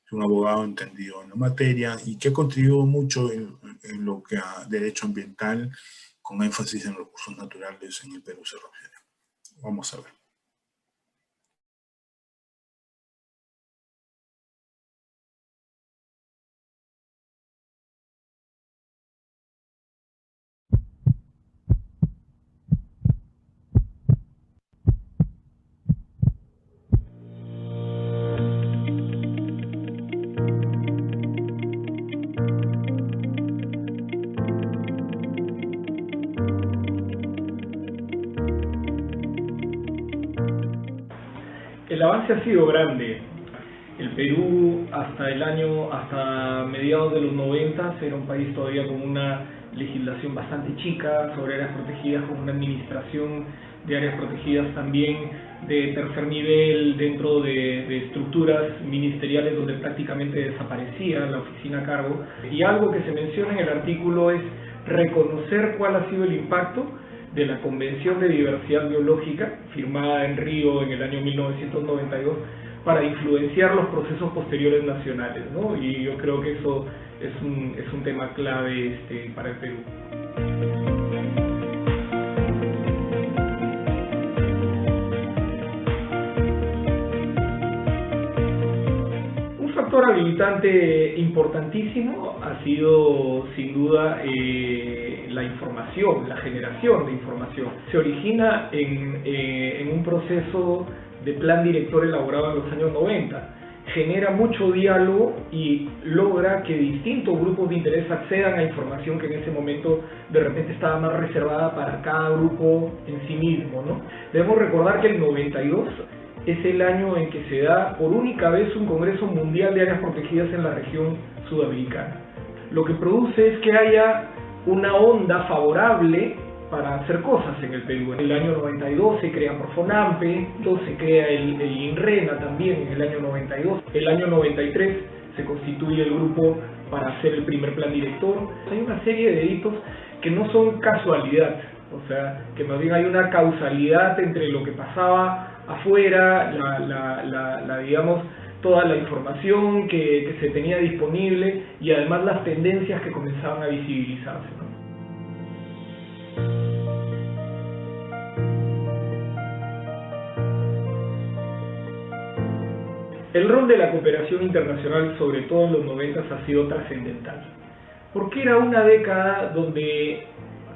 [SPEAKER 1] es un abogado entendido en la materia y que ha contribuido mucho en lo que a derecho ambiental, con énfasis en recursos naturales en el Perú se refiere. Vamos a ver.
[SPEAKER 4] El avance ha sido grande. El Perú hasta mediados de los 90 era un país todavía con una legislación bastante chica sobre áreas protegidas, con una administración de áreas protegidas también de tercer nivel dentro de estructuras ministeriales donde prácticamente desaparecía la oficina a cargo. Y algo que se menciona en el artículo es reconocer cuál ha sido el impacto de la Convención de Diversidad Biológica, firmada en Río en el año 1992, para influenciar los procesos posteriores nacionales, ¿no? Y yo creo que eso es un tema clave para el Perú. Un factor habilitante importantísimo ha sido, sin duda, la información, la generación de información. Se origina en un proceso de plan director elaborado en los años 90. Genera mucho diálogo y logra que distintos grupos de interés accedan a información que en ese momento de repente estaba más reservada para cada grupo en sí mismo, ¿no? Debemos recordar que el 92 es el año en que se da por única vez un Congreso Mundial de Áreas Protegidas en la región sudamericana. Lo que produce es que haya una onda favorable para hacer cosas en el Perú. En el año 92 se crea Profonampe, se crea el INRENA también en el año 92. El año 93 se constituye el grupo para hacer el primer plan director. Hay una serie de hitos que no son casualidad, o sea, que más bien hay una causalidad entre lo que pasaba afuera, digamos, toda la información que se tenía disponible y además las tendencias que comenzaban a visibilizarse, ¿no? El rol de la cooperación internacional, sobre todo en los 90, ha sido trascendental, porque era una década donde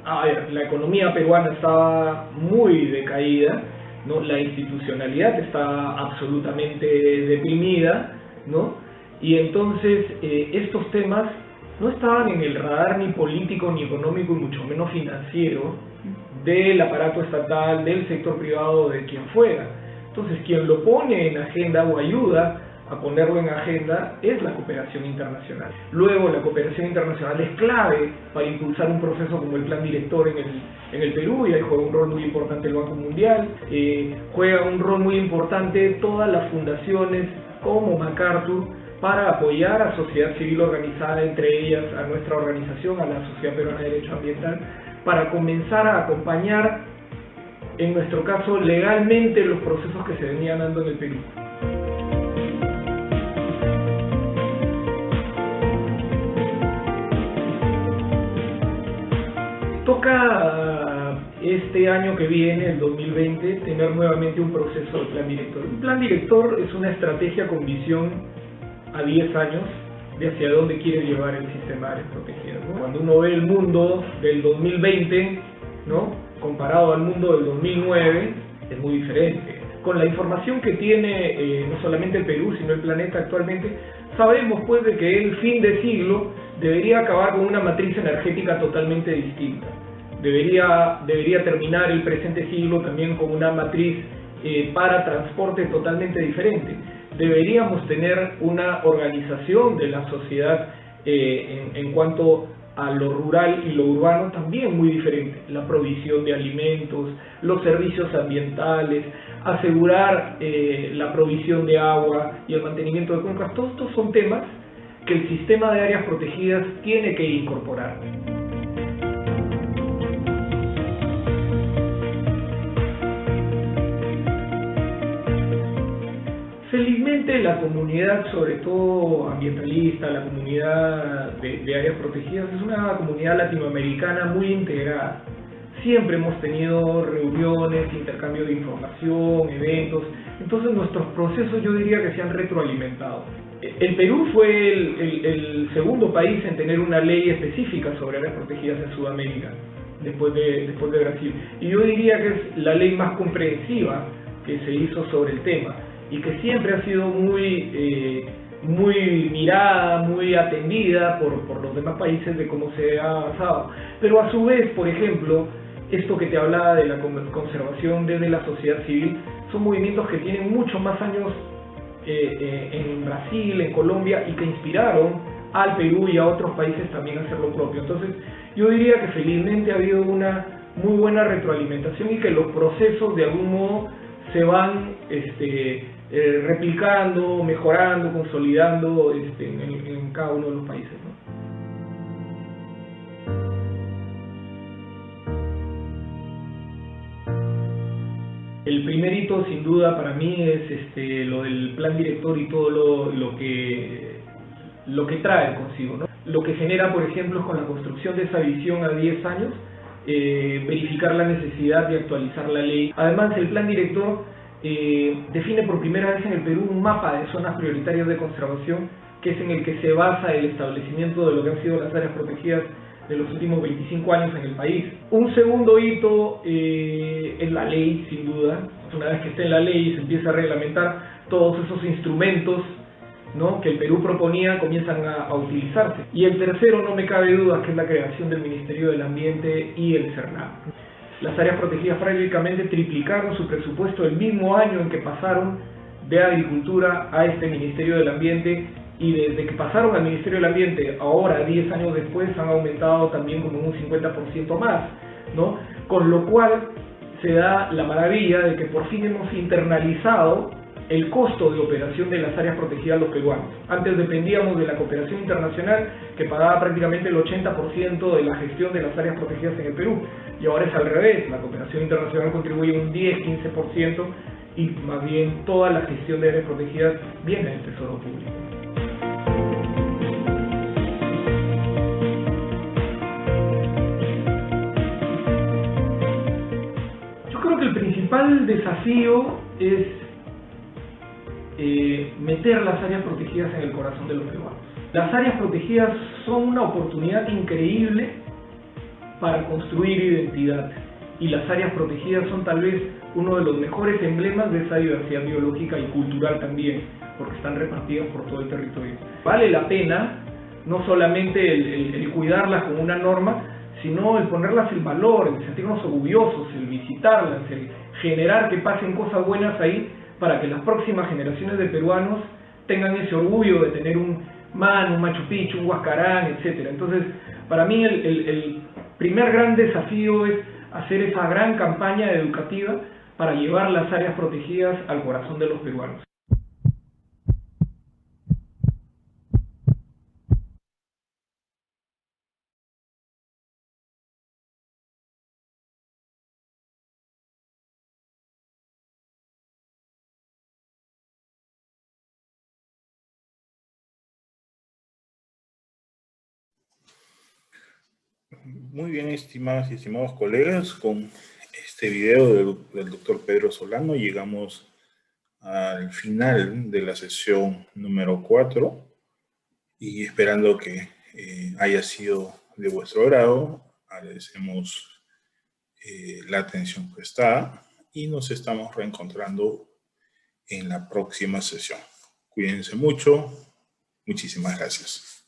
[SPEAKER 4] la economía peruana estaba muy decaída, ¿no? La institucionalidad estaba absolutamente deprimida, ¿no? Y entonces estos temas no estaban en el radar ni político, ni económico, y mucho menos financiero del aparato estatal, del sector privado, de quien fuera. Entonces, quien lo pone en agenda o ayuda a ponerlo en agenda es la cooperación internacional. Luego, la cooperación internacional es clave para impulsar un proceso como el plan director en el Perú, y ahí juega un rol muy importante el Banco Mundial, juega un rol muy importante todas las fundaciones como MacArthur para apoyar a sociedad civil organizada, entre ellas a nuestra organización, a la Sociedad Peruana de Derecho Ambiental, para comenzar a acompañar, en nuestro caso, legalmente los procesos que se venían dando en el Perú. Toca este año que viene, el 2020, tener nuevamente un proceso de plan director. Un plan director es una estrategia con visión a 10 años de hacia dónde quiere llevar el sistema de áreas protegidas, ¿no? Cuando uno ve el mundo del 2020, ¿no?, comparado al mundo del 2009 es muy diferente. Con la información que tiene no solamente el Perú, sino el planeta actualmente, sabemos pues de que el fin de siglo debería acabar con una matriz energética totalmente distinta. Debería terminar el presente siglo también con una matriz para transporte totalmente diferente. Deberíamos tener una organización de la sociedad en cuanto a lo rural y lo urbano también muy diferente. La provisión de alimentos, los servicios ambientales, asegurar la provisión de agua y el mantenimiento de cuencas. Todos estos son temas que el sistema de áreas protegidas tiene que incorporar. Felizmente la comunidad, sobre todo ambientalista, la comunidad de áreas protegidas, es una comunidad latinoamericana muy integrada. Siempre hemos tenido reuniones, intercambio de información, eventos, entonces nuestros procesos yo diría que se han retroalimentado. El Perú fue el segundo país en tener una ley específica sobre áreas protegidas en Sudamérica, después de Brasil. Y yo diría que es la ley más comprensiva que se hizo sobre el tema, y que siempre ha sido muy mirada, muy atendida por los demás países de cómo se ha avanzado. Pero a su vez, por ejemplo, esto que te hablaba de la conservación desde la sociedad civil, son movimientos que tienen muchos más años en Brasil, en Colombia, y que inspiraron al Perú y a otros países también a hacer lo propio. Entonces, yo diría que felizmente ha habido una muy buena retroalimentación y que los procesos de algún modo se van replicando, mejorando, consolidando en cada uno de los países, ¿no? El primer hito, sin duda, para mí es lo del plan director y todo lo que trae consigo, ¿no? Lo que genera, por ejemplo, con la construcción de esa visión a 10 años, verificar la necesidad de actualizar la ley. Además, el plan director define por primera vez en el Perú un mapa de zonas prioritarias de conservación, que es en el que se basa el establecimiento de lo que han sido las áreas protegidas de los últimos 25 años en el país. Un segundo hito es la ley, sin duda. Una vez que esté en la ley y se empieza a reglamentar, todos esos instrumentos, ¿no?, que el Perú proponía comienzan a utilizarse. Y el tercero, no me cabe duda, que es la creación del Ministerio del Ambiente y el CERNAP. Las áreas protegidas prácticamente triplicaron su presupuesto el mismo año en que pasaron de Agricultura a este Ministerio del Ambiente, y desde que pasaron al Ministerio del Ambiente, ahora 10 años después, han aumentado también como un 50% más, ¿no? Con lo cual se da la maravilla de que por fin hemos internalizado el costo de operación de las áreas protegidas los peruanos. Antes dependíamos de la cooperación internacional, que pagaba prácticamente el 80% de la gestión de las áreas protegidas en el Perú, y ahora es al revés. La cooperación internacional contribuye un 10-15%, y más bien toda la gestión de áreas protegidas viene del Tesoro Público. Yo creo que el principal desafío es meter las áreas protegidas en el corazón de los peruanos. Las áreas protegidas son una oportunidad increíble para construir identidad, y las áreas protegidas son tal vez uno de los mejores emblemas de esa diversidad biológica y cultural también, porque están repartidas por todo el territorio. Vale la pena no solamente el cuidarlas como una norma, sino el ponerlas en valor, el sentirnos orgullosos, el visitarlas, el generar que pasen cosas buenas ahí, para que las próximas generaciones de peruanos tengan ese orgullo de tener un Man, un Machu Picchu, un Huascarán, etc. Entonces, para mí el primer gran desafío es hacer esa gran campaña educativa para llevar las áreas protegidas al corazón de los peruanos.
[SPEAKER 1] Muy bien, estimadas y estimados colegas, con este video del doctor Pedro Solano llegamos al final de la sesión número 4, y esperando que haya sido de vuestro agrado, agradecemos la atención prestada y nos estamos reencontrando en la próxima sesión. Cuídense mucho. Muchísimas gracias.